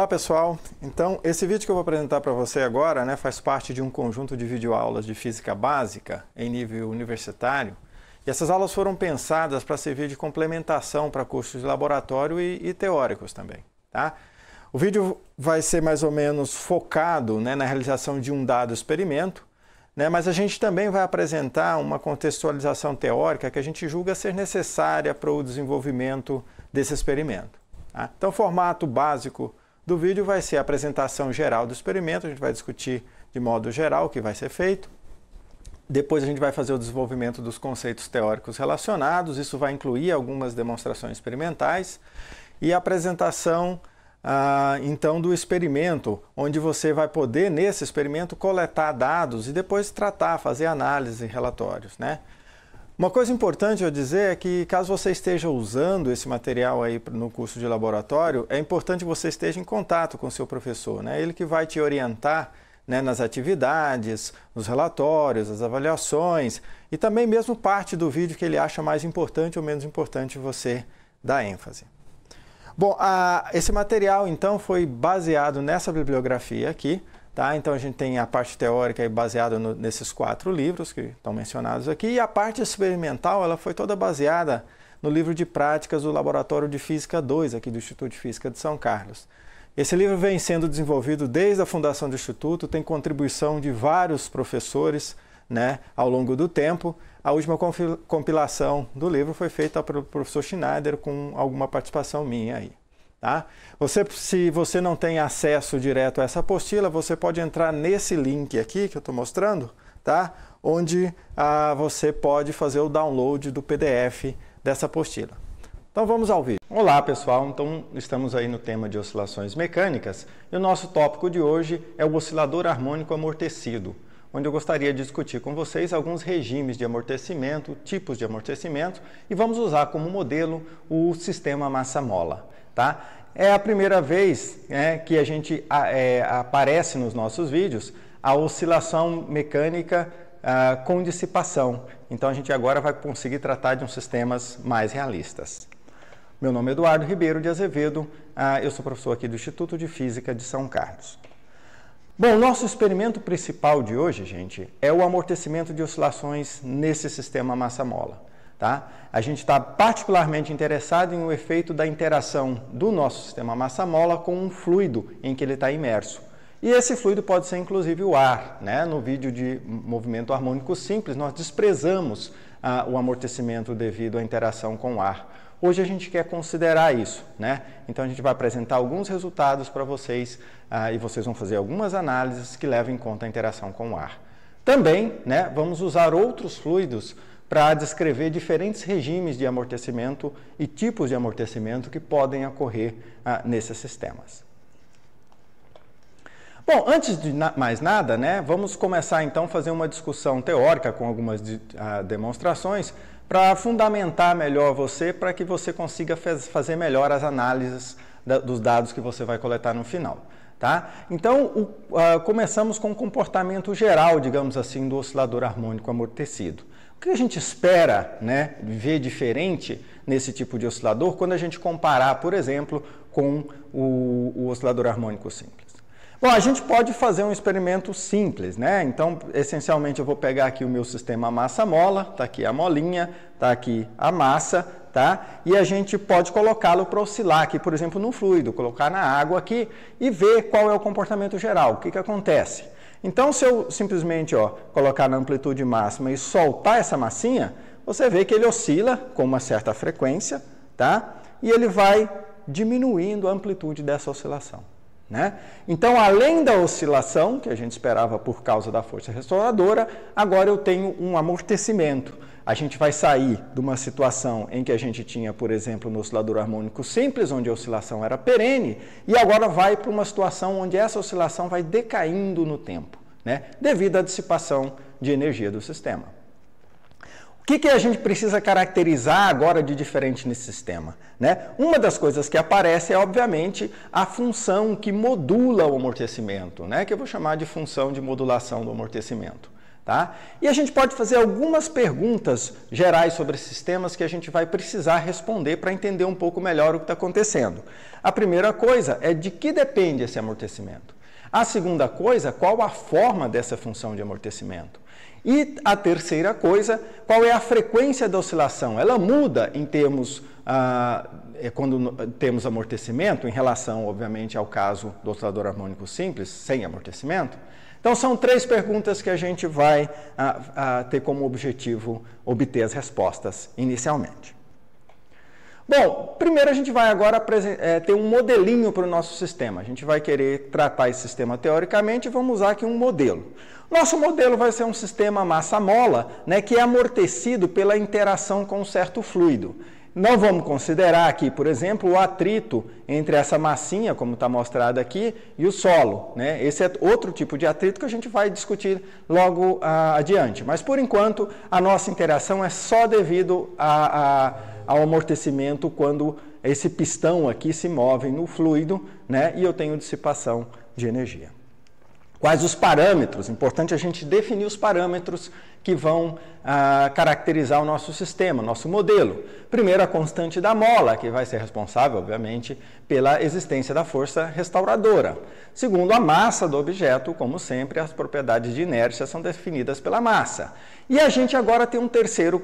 Olá pessoal, então esse vídeo que eu vou apresentar para você agora faz parte de um conjunto de videoaulas de física básica em nível universitário e essas aulas foram pensadas para servir de complementação para cursos de laboratório e teóricos também. Tá? O vídeo vai ser mais ou menos focado na realização de um dado experimento, mas a gente também vai apresentar uma contextualização teórica que a gente julga ser necessária para o desenvolvimento desse experimento. Tá? Então o formato básico do vídeo vai ser a apresentação geral do experimento, a gente vai discutir de modo geral o que vai ser feito. Depois a gente vai fazer o desenvolvimento dos conceitos teóricos relacionados, isso vai incluir algumas demonstrações experimentais e a apresentação então do experimento, onde você vai poder nesse experimento coletar dados e depois tratar, fazer análise e relatórios, Uma coisa importante eu dizer é que caso você esteja usando esse material aí no curso de laboratório, é importante que você esteja em contato com o seu professor, Ele que vai te orientar nas atividades, nos relatórios, as avaliações e também mesmo parte do vídeo que ele acha mais importante ou menos importante você dar ênfase. Bom, esse material então foi baseado nessa bibliografia aqui. Então a gente tem a parte teórica baseada nesses 4 livros que estão mencionados aqui e a parte experimental ela foi toda baseada no livro de práticas do Laboratório de Física 2 aqui do Instituto de Física de São Carlos. Esse livro vem sendo desenvolvido desde a fundação do Instituto, tem contribuição de vários professores ao longo do tempo. A última compilação do livro foi feita pelo professor Schneider com alguma participação minha aí. Tá? Se você não tem acesso direto a essa apostila, você pode entrar nesse link aqui que eu estou mostrando, onde você pode fazer o download do PDF dessa apostila. Então vamos ao vídeo. Olá pessoal, então estamos aí no tema de oscilações mecânicas e o nosso tópico de hoje é o oscilador harmônico amortecido, onde eu gostaria de discutir com vocês alguns regimes de amortecimento, tipos de amortecimento e vamos usar como modelo o sistema massa-mola. É a primeira vez que a gente aparece nos nossos vídeos a oscilação mecânica com dissipação. Então a gente agora vai conseguir tratar de uns sistemas mais realistas. Meu nome é Eduardo Ribeiro de Azevedo, eu sou professor aqui do Instituto de Física de São Carlos. Bom, o nosso experimento principal de hoje, gente, é o amortecimento de oscilações nesse sistema massa-mola. A gente está particularmente interessado em o efeito da interação do nosso sistema massa-mola com um fluido em que ele está imerso. E esse fluido pode ser inclusive o ar. No vídeo de movimento harmônico simples, nós desprezamos o amortecimento devido à interação com o ar. Hoje a gente quer considerar isso. Então a gente vai apresentar alguns resultados para vocês e vocês vão fazer algumas análises que levam em conta a interação com o ar. Também vamos usar outros fluidos para descrever diferentes regimes de amortecimento e tipos de amortecimento que podem ocorrer nesses sistemas. Bom, antes de mais nada, vamos começar então a fazer uma discussão teórica com algumas demonstrações para fundamentar melhor você, para que você consiga fazer melhor as análises dos dados que você vai coletar no final. Então, começamos com o comportamento geral, digamos assim, do oscilador harmônico amortecido. O que a gente espera ver diferente nesse tipo de oscilador quando a gente comparar, por exemplo, com o oscilador harmônico simples? Bom, a gente pode fazer um experimento simples, Então, essencialmente, eu vou pegar aqui o meu sistema massa-mola, está aqui a molinha, está aqui a massa, E a gente pode colocá-lo para oscilar aqui, por exemplo, no fluido, colocar na água aqui e ver qual é o comportamento geral, o que acontece. Então, se eu simplesmente colocar na amplitude máxima e soltar essa massinha, você vê que ele oscila com uma certa frequência, E ele vai diminuindo a amplitude dessa oscilação. Então, além da oscilação, que a gente esperava por causa da força restauradora, agora eu tenho um amortecimento. A gente vai sair de uma situação em que a gente tinha, por exemplo, no oscilador harmônico simples, onde a oscilação era perene, e agora vai para uma situação onde essa oscilação vai decaindo no tempo, devido à dissipação de energia do sistema. O que a gente precisa caracterizar agora de diferente nesse sistema? Uma das coisas que aparece é, obviamente, a função que modula o amortecimento, que eu vou chamar de função de modulação do amortecimento. Tá? E a gente pode fazer algumas perguntas gerais sobre sistemas que a gente vai precisar responder para entender um pouco melhor o que está acontecendo. A primeira coisa é de que depende esse amortecimento. A segunda coisa, qual a forma dessa função de amortecimento. E a terceira coisa, qual é a frequência da oscilação? Ela muda em termos, quando temos amortecimento, em relação, obviamente, ao caso do oscilador harmônico simples, sem amortecimento. Então, são 3 perguntas que a gente vai ter como objetivo obter as respostas inicialmente. Bom, primeiro a gente vai agora ter um modelinho para o nosso sistema. A gente vai querer tratar esse sistema teoricamente e vamos usar aqui um modelo. Nosso modelo vai ser um sistema massa-mola, né, que é amortecido pela interação com um certo fluido. Nós vamos considerar aqui, por exemplo, o atrito entre essa massinha, como está mostrado aqui, e o solo, né? Esse é outro tipo de atrito que a gente vai discutir logo adiante. Mas, por enquanto, a nossa interação é só devido ao amortecimento quando esse pistão aqui se move no fluido, né? E eu tenho dissipação de energia. Quais os parâmetros? Importante a gente definir os parâmetros que vão caracterizar o nosso sistema, nosso modelo. Primeiro, a constante da mola, que vai ser responsável, obviamente, pela existência da força restauradora. Segundo, a massa do objeto, como sempre, as propriedades de inércia são definidas pela massa. E a gente agora tem um terceiro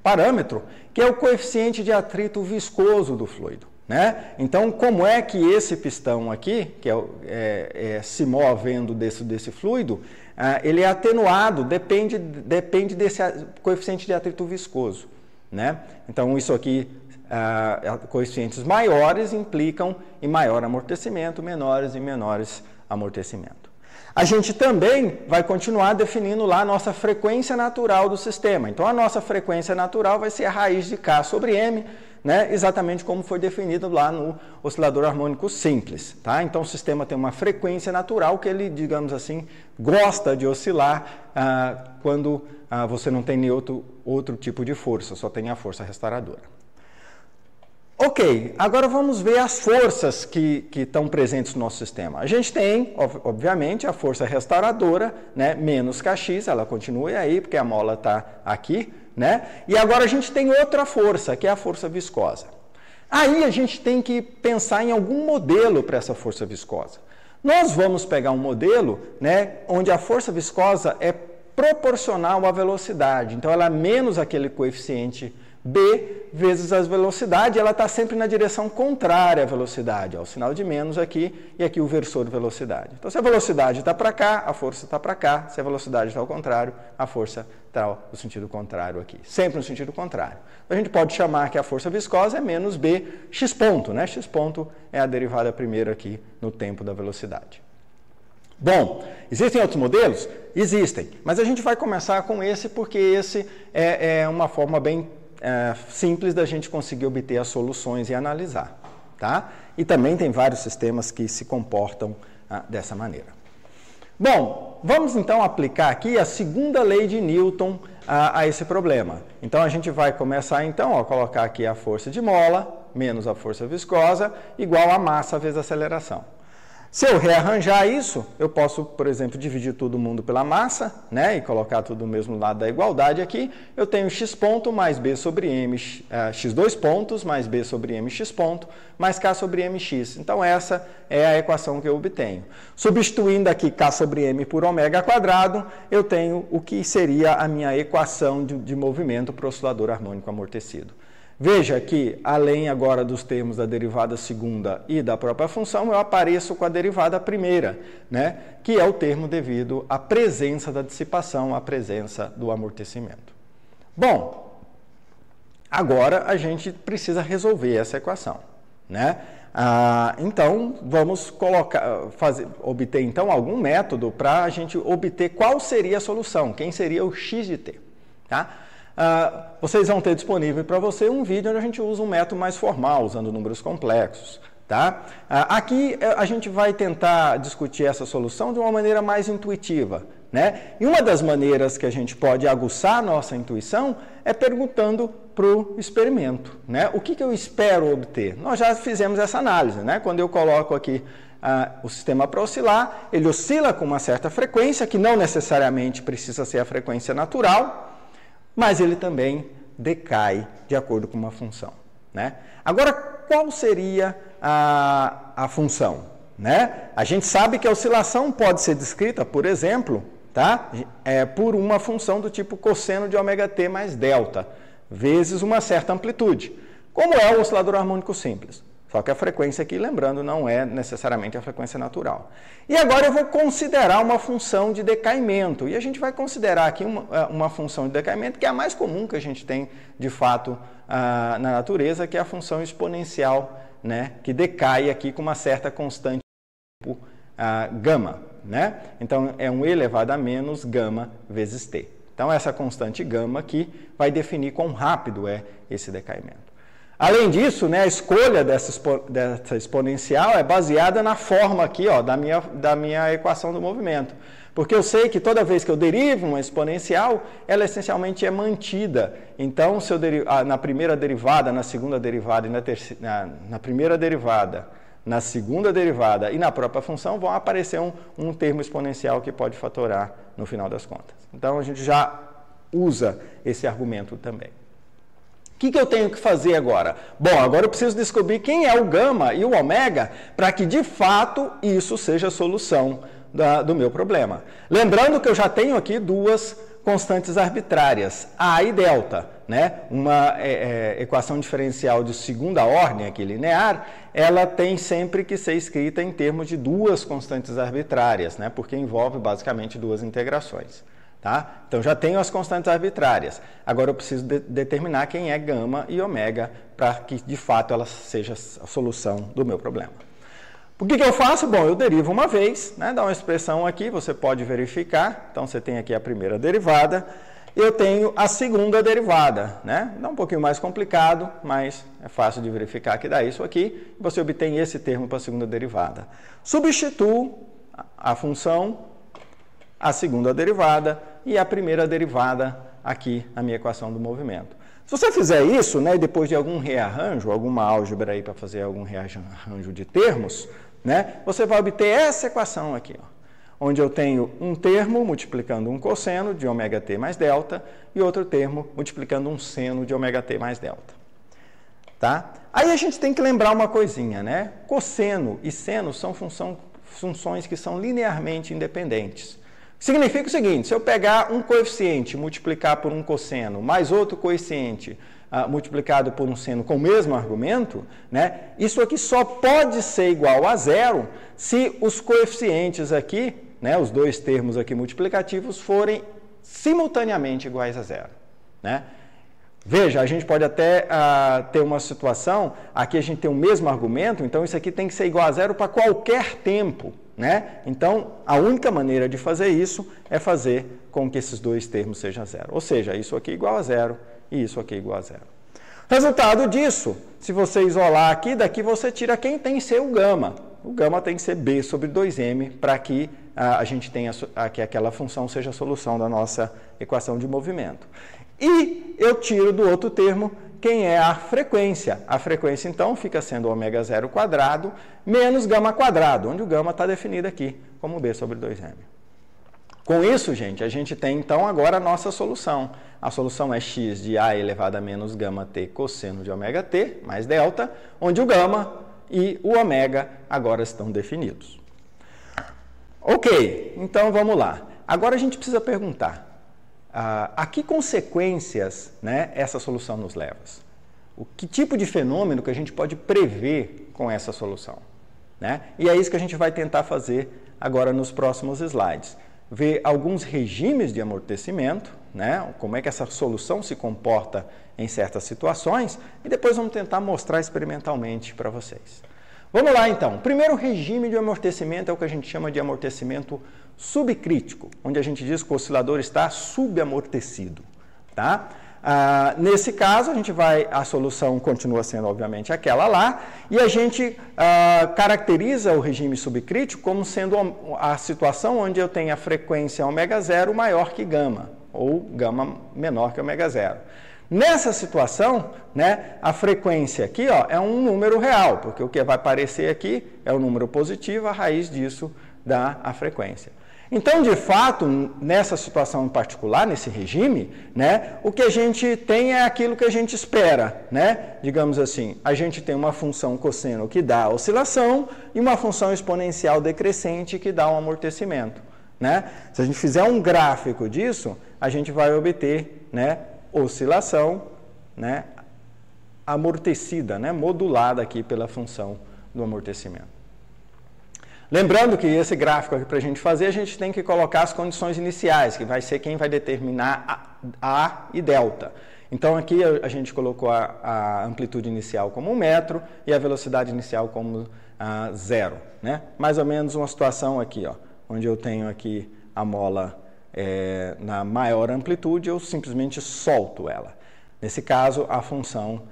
parâmetro, que é o coeficiente de atrito viscoso do fluido. Né? Então, como é que esse pistão aqui, que se movendo desse fluido, ele é atenuado, depende desse coeficiente de atrito viscoso. Né? Então, isso aqui, coeficientes maiores implicam em maior amortecimento, menores em menores amortecimento. A gente também vai continuar definindo lá a nossa frequência natural do sistema. Então, a nossa frequência natural vai ser a raiz de K sobre M, né, exatamente como foi definido lá no oscilador harmônico simples. Tá? Então, o sistema tem uma frequência natural que ele, digamos assim, gosta de oscilar quando você não tem nenhum outro tipo de força, só tem a força restauradora. Ok, agora vamos ver as forças que estão presentes no nosso sistema. A gente tem, obviamente, a força restauradora, né, menos Kx, ela continua aí, porque a mola está aqui, né? E agora a gente tem outra força, que é a força viscosa. Aí a gente tem que pensar em algum modelo para essa força viscosa. Nós vamos pegar um modelo, né, onde a força viscosa é proporcional à velocidade. Então, ela é menos aquele coeficiente B vezes a velocidade, ela está sempre na direção contrária à velocidade. Ó, o sinal de menos aqui e aqui o versor de velocidade. Então, se a velocidade está para cá, a força está para cá. Se a velocidade está ao contrário, a força está no sentido contrário aqui. Sempre no sentido contrário. A gente pode chamar que a força viscosa é menos B x ponto, né? X ponto é a derivada primeira aqui no tempo da velocidade. Bom, existem outros modelos? Existem, mas a gente vai começar com esse porque esse é uma forma bem simples da gente conseguir obter as soluções e analisar. Tá? E também tem vários sistemas que se comportam dessa maneira. Bom, vamos então aplicar aqui a segunda lei de Newton a esse problema. Então, a gente vai começar então a colocar aqui a força de mola menos a força viscosa igual a massa vezes a aceleração. Se eu rearranjar isso, eu posso, por exemplo, dividir todo mundo pela massa, né, e colocar tudo no mesmo lado da igualdade aqui. Eu tenho x ponto mais b sobre m, x2 pontos mais b sobre m x ponto, mais k sobre mx. Então, essa é a equação que eu obtenho. Substituindo aqui k sobre m por ômega quadrado, eu tenho o que seria a minha equação de movimento para o oscilador harmônico amortecido. Veja que, além agora dos termos da derivada segunda e da própria função, eu apareço com a derivada primeira, né, que é o termo devido à presença da dissipação, à presença do amortecimento. Bom, agora a gente precisa resolver essa equação, né? Então, vamos obter então algum método para a gente obter qual seria a solução, quem seria o x de t, tá? Vocês vão ter disponível para você um vídeo onde a gente usa um método mais formal, usando números complexos. Tá? Aqui a gente vai tentar discutir essa solução de uma maneira mais intuitiva. Né? E uma das maneiras que a gente pode aguçar a nossa intuição é perguntando para o experimento. Né? O que eu espero obter? Nós já fizemos essa análise. Né? Quando eu coloco aqui o sistema para oscilar, ele oscila com uma certa frequência, que não necessariamente precisa ser a frequência natural, mas ele também decai de acordo com uma função, né? Agora, qual seria a função, né? A gente sabe que a oscilação pode ser descrita, por exemplo, tá? Por uma função do tipo cosseno de ômega-t mais delta, vezes uma certa amplitude, como é o oscilador harmônico simples. Só que a frequência aqui, lembrando, não é necessariamente a frequência natural. E agora eu vou considerar uma função de decaimento. E a gente vai considerar aqui uma função de decaimento que é a mais comum que a gente tem, de fato, na natureza, que é a função exponencial, né, que decai aqui com uma certa constante tipo gama, né? Então, é 1 elevado a menos gama vezes t. Então, essa constante gama aqui vai definir quão rápido é esse decaimento. Além disso, né, a escolha dessa exponencial é baseada na forma aqui, ó, da minha equação do movimento. Porque eu sei que toda vez que eu derivo uma exponencial, ela essencialmente é mantida. Então, se eu na primeira derivada, na segunda derivada e na primeira derivada, na segunda derivada e na própria função, vão aparecer um termo exponencial que pode fatorar no final das contas. Então, a gente já usa esse argumento também. O que eu tenho que fazer agora? Bom, agora eu preciso descobrir quem é o gama e o ômega para que, de fato, isso seja a solução do meu problema. Lembrando que eu já tenho aqui duas constantes arbitrárias, A e delta, né? Uma equação diferencial de segunda ordem, aqui linear, ela tem sempre que ser escrita em termos de duas constantes arbitrárias, né? Porque envolve basicamente duas integrações. Tá? Então, já tenho as constantes arbitrárias. Agora, eu preciso determinar quem é gama e ômega para que, de fato, ela seja a solução do meu problema. O que eu faço? Bom, eu derivo uma vez, né? Dá uma expressão aqui, você pode verificar. Então, você tem aqui a primeira derivada. Eu tenho a segunda derivada, né? Dá um pouquinho mais complicado, mas é fácil de verificar que dá isso aqui. Você obtém esse termo para a segunda derivada. Substituo a função, a segunda derivada e a primeira derivada aqui na minha equação do movimento. Se você fizer isso, né, depois de algum rearranjo, alguma álgebra aí para fazer algum rearranjo de termos, né, você vai obter essa equação aqui, ó, onde eu tenho um termo multiplicando um cosseno de ômega-t mais delta e outro termo multiplicando um seno de ômega-t mais delta. Tá? Aí a gente tem que lembrar uma coisinha, né? Cosseno e seno são funções que são linearmente independentes. Significa o seguinte, se eu pegar um coeficiente, multiplicar por um cosseno, mais outro coeficiente multiplicado por um seno com o mesmo argumento, né, isso aqui só pode ser igual a zero se os coeficientes aqui, né, os dois termos aqui multiplicativos, forem simultaneamente iguais a zero. Né? Veja, a gente pode até ter uma situação, aqui a gente tem o mesmo argumento, então isso aqui tem que ser igual a zero para qualquer tempo. Né? Então, a única maneira de fazer isso é fazer com que esses dois termos sejam zero. Ou seja, isso aqui igual a zero e isso aqui igual a zero. Resultado disso, se você isolar aqui, daqui você tira quem tem que ser o gama. O gama tem que ser B sobre 2m para que a gente tenha que aquela função seja a solução da nossa equação de movimento. E eu tiro do outro termo quem é a frequência. A frequência, então, fica sendo ômega zero quadrado menos gama quadrado, onde o gama está definido aqui como B sobre 2m. Com isso, gente, a gente tem, então, agora a nossa solução. A solução é x de A elevado a menos gama t cosseno de ômega t mais delta, onde o gama e o ômega agora estão definidos. Ok, então vamos lá. Agora a gente precisa perguntar, a que consequências, né, essa solução nos leva? Que tipo de fenômeno que a gente pode prever com essa solução? Né? E é isso que a gente vai tentar fazer agora nos próximos slides. Ver alguns regimes de amortecimento, né, como é que essa solução se comporta em certas situações, e depois vamos tentar mostrar experimentalmente para vocês. Vamos lá, então. O primeiro regime de amortecimento é o que a gente chama de amortecimento subcrítico, onde a gente diz que o oscilador está subamortecido. Tá? Nesse caso, a solução continua sendo, obviamente, aquela lá, e a gente caracteriza o regime subcrítico como sendo a situação onde eu tenho a frequência ômega zero maior que gama, ou gama menor que ômega zero. Nessa situação, né, a frequência aqui ó, é um número real, porque o que vai aparecer aqui é o número positivo, a raiz disso dá a frequência. Então, de fato, nessa situação em particular, nesse regime, né, o que a gente tem é aquilo que a gente espera, né? Digamos assim, a gente tem uma função cosseno que dá oscilação e uma função exponencial decrescente que dá um amortecimento, né? Se a gente fizer um gráfico disso, a gente vai obter, né, oscilação, né, amortecida, né, modulada aqui pela função do amortecimento. Lembrando que esse gráfico aqui para a gente fazer, a gente tem que colocar as condições iniciais, que vai ser quem vai determinar A e delta. Então aqui a gente colocou a amplitude inicial como 1 metro e a velocidade inicial como 0, né? Mais ou menos uma situação aqui, ó, onde eu tenho aqui a mola na maior amplitude, eu simplesmente solto ela. Nesse caso, a função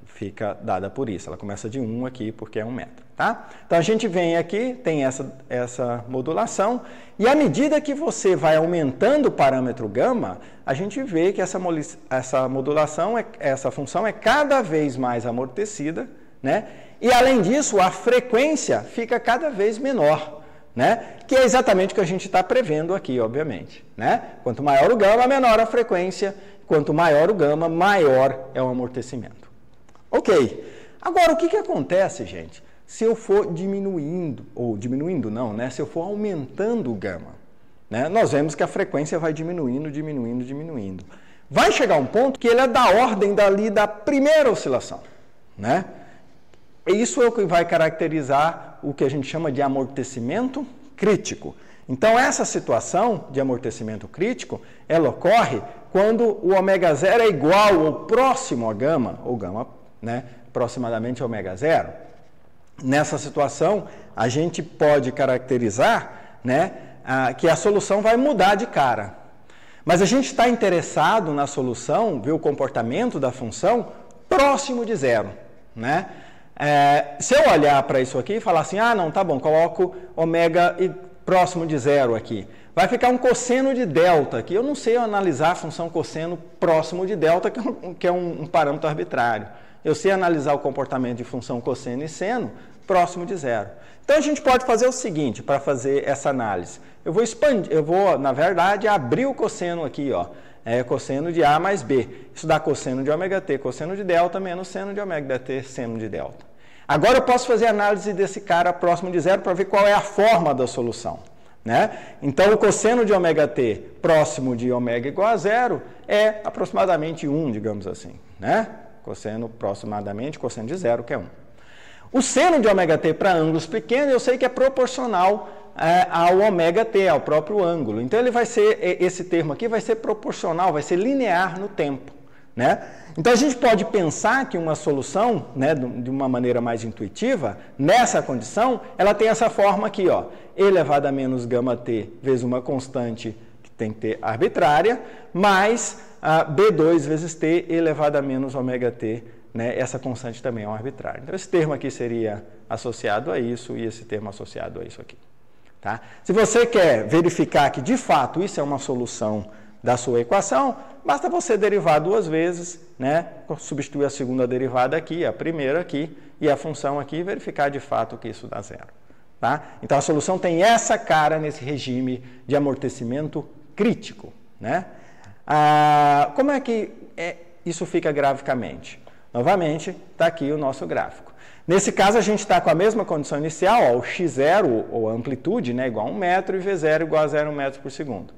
fica dada por isso. Ela começa de 1 aqui, porque é 1 metro. Tá? Então, a gente vem aqui, tem essa modulação, e à medida que você vai aumentando o parâmetro gama, a gente vê que essa modulação, essa função é cada vez mais amortecida, né? E, além disso, a frequência fica cada vez menor, né? Que é exatamente o que a gente está prevendo aqui, obviamente, né? Quanto maior o gama, menor a frequência. Quanto maior o gama, maior é o amortecimento. Ok. Agora, o que acontece, gente, se eu for diminuindo, ou diminuindo não, né? Se eu for aumentando o gama, né? Nós vemos que a frequência vai diminuindo, diminuindo, diminuindo. Vai chegar um ponto que ele é da ordem dali da primeira oscilação, né? Isso é o que vai caracterizar o que a gente chama de amortecimento crítico. Então, essa situação de amortecimento crítico, ela ocorre quando o ômega zero é igual ou próximo a gama, ou gama, né, aproximadamente ômega zero. Nessa situação, a gente pode caracterizar, né, que a solução vai mudar de cara. Mas a gente está interessado na solução, ver o comportamento da função próximo de zero, né? Se eu olhar para isso aqui e falar assim, ah, não, tá bom, coloco ômega próximo de zero aqui. Vai ficar um cosseno de delta aqui. Eu não sei analisar a função cosseno próximo de delta, que é um parâmetro arbitrário. Eu sei analisar o comportamento de função cosseno e seno próximo de zero. Então, a gente pode fazer o seguinte, para fazer essa análise. Eu vou expandir, na verdade, abrir o cosseno aqui, ó. Cosseno de A mais B. Isso dá cosseno de ômega t, cosseno de delta, menos seno de ômega t, seno de delta. Agora eu posso fazer análise desse cara próximo de zero para ver qual é a forma da solução, né? Então, o cosseno de ômega t próximo de ômega igual a zero é aproximadamente 1, digamos assim, né? Cosseno aproximadamente, cosseno de zero, que é 1. O seno de ômega t para ângulos pequenos, eu sei que é proporcional ao ômega t, ao próprio ângulo. Então, ele vai ser, esse termo aqui vai ser proporcional, vai ser linear no tempo, né? Então, a gente pode pensar que uma solução, né, de uma maneira mais intuitiva, nessa condição, ela tem essa forma aqui, ó, e elevado a menos gama t vezes uma constante que tem que ter arbitrária, mais B2 vezes t elevado a menos ômega t, né, essa constante também é um arbitrário. Então, esse termo aqui seria associado a isso e esse termo associado a isso aqui. Tá? Se você quer verificar que, de fato, isso é uma solução da sua equação, basta você derivar duas vezes, né? Substituir a segunda derivada aqui, a primeira aqui, e a função aqui, e verificar de fato que isso dá zero. Tá? Então, a solução tem essa cara nesse regime de amortecimento crítico. Né? Como é que isso fica graficamente? Novamente, está aqui o nosso gráfico. Nesse caso, a gente está com a mesma condição inicial, ó, o x0, ou a amplitude, né, igual a 1 metro, e v0 igual a 0 metros por segundo.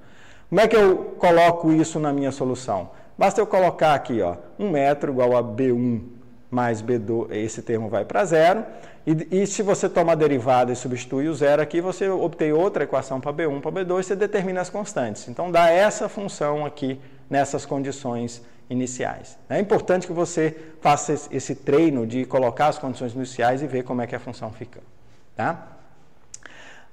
Como é que eu coloco isso na minha solução? Basta eu colocar aqui, ó, 1 metro igual a B1 mais B2, esse termo vai para zero, e se você toma a derivada e substitui o zero aqui, você obtém outra equação para B1, para B2, você determina as constantes. Então, dá essa função aqui nessas condições iniciais. É importante que você faça esse treino de colocar as condições iniciais e ver como é que a função fica. Tá?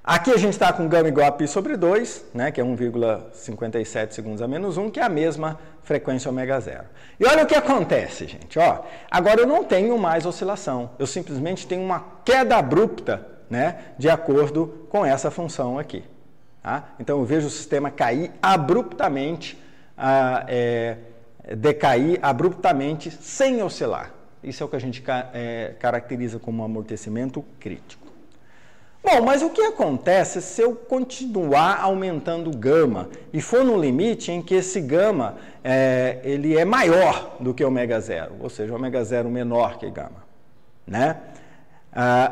Aqui a gente está com gama igual a π sobre 2, né, que é 1,57 segundos a menos 1, que é a mesma frequência ômega zero. E olha o que acontece, gente. Ó, agora eu não tenho mais oscilação, eu simplesmente tenho uma queda abrupta, né, de acordo com essa função aqui. Tá? Então eu vejo o sistema cair abruptamente decair abruptamente sem oscilar. Isso é o que a gente caracteriza como amortecimento crítico. Bom, mas o que acontece se eu continuar aumentando gama e for no limite em que esse gama ele é maior do que ômega zero, ou seja, ômega zero menor que gama, né?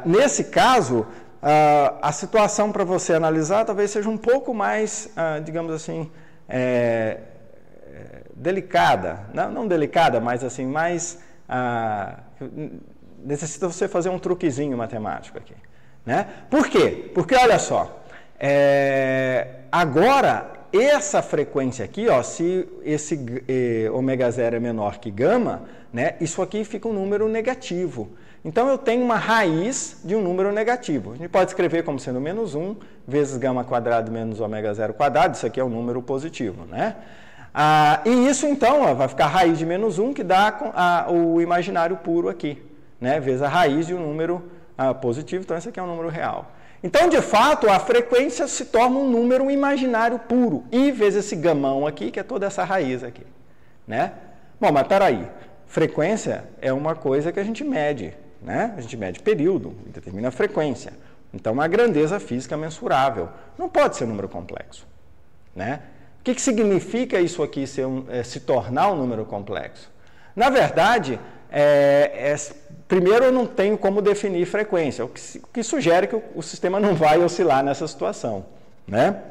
Nesse caso, a situação para você analisar talvez seja um pouco mais, digamos assim, delicada, não delicada, mas assim, mais necessita você fazer um truquezinho matemático aqui, né? Por quê? Porque olha só, agora essa frequência aqui, ó, se esse ômega zero é menor que gama, né, isso aqui fica um número negativo. Então eu tenho uma raiz de um número negativo. A gente pode escrever como sendo menos 1 vezes gama quadrado menos ômega zero quadrado, isso aqui é um número positivo, né? E isso então, ó, vai ficar a raiz de menos 1, que dá o imaginário puro aqui, né? Vezes a raiz de um número positivo, então esse aqui é um número real. Então, de fato, a frequência se torna um número imaginário puro, I vezes esse gamão aqui, que é toda essa raiz aqui, né? Bom, mas peraí, frequência é uma coisa que a gente mede, né? A gente mede período e determina a frequência. Então, uma grandeza física mensurável. Não pode ser um número complexo, né? O que significa isso aqui se tornar um número complexo? Na verdade, primeiro eu não tenho como definir frequência, o que sugere que o sistema não vai oscilar nessa situação, né?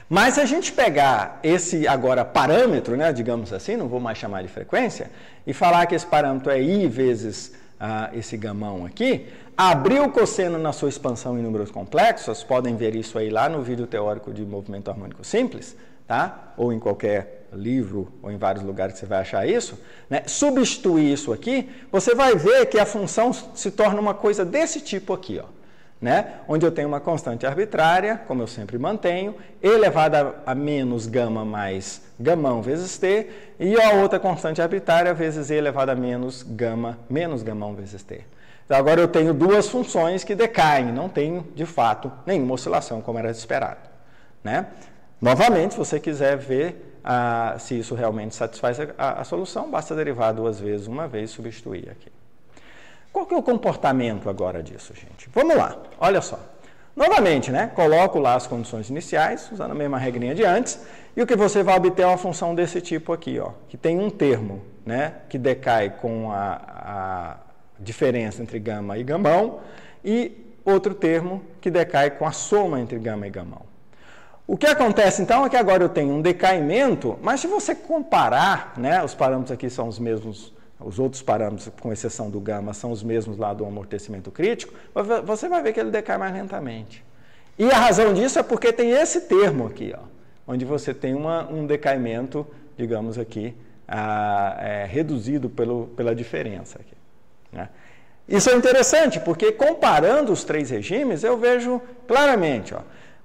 Mas se a gente pegar esse agora parâmetro, né, digamos assim, não vou mais chamar de frequência, e falar que esse parâmetro é I vezes esse gamão aqui, abrir o cosseno na sua expansão em números complexos, vocês podem ver isso aí lá no vídeo teórico de movimento harmônico simples, tá? Ou em qualquer livro, ou em vários lugares que você vai achar isso, né? Substituir isso aqui, você vai ver que a função se torna uma coisa desse tipo aqui, ó, né? Onde eu tenho uma constante arbitrária, como eu sempre mantenho, elevada a menos gama mais gamão vezes t, e a outra constante arbitrária vezes e elevada a menos gamão vezes t. Então, agora eu tenho duas funções que decaem, não tenho, de fato, nenhuma oscilação, como era esperado, né? Novamente, se você quiser ver se isso realmente satisfaz a solução, basta derivar duas vezes, uma vez, e substituir aqui. Qual que é o comportamento agora disso, gente? Vamos lá, olha só. Novamente, né, coloco lá as condições iniciais, usando a mesma regrinha de antes, e o que você vai obter é uma função desse tipo aqui, ó, que tem um termo, né, que decai com a diferença entre gama e gamão, e outro termo que decai com a soma entre gama e gamão. O que acontece, então, é que agora eu tenho um decaimento, mas se você comparar, né, os parâmetros aqui são os mesmos, os outros parâmetros, com exceção do gama, são os mesmos lá do amortecimento crítico, você vai ver que ele decai mais lentamente. E a razão disso é porque tem esse termo aqui, ó, onde você tem um decaimento, digamos aqui, reduzido pela diferença aqui, né? Isso é interessante, porque comparando os três regimes, eu vejo claramente, ó,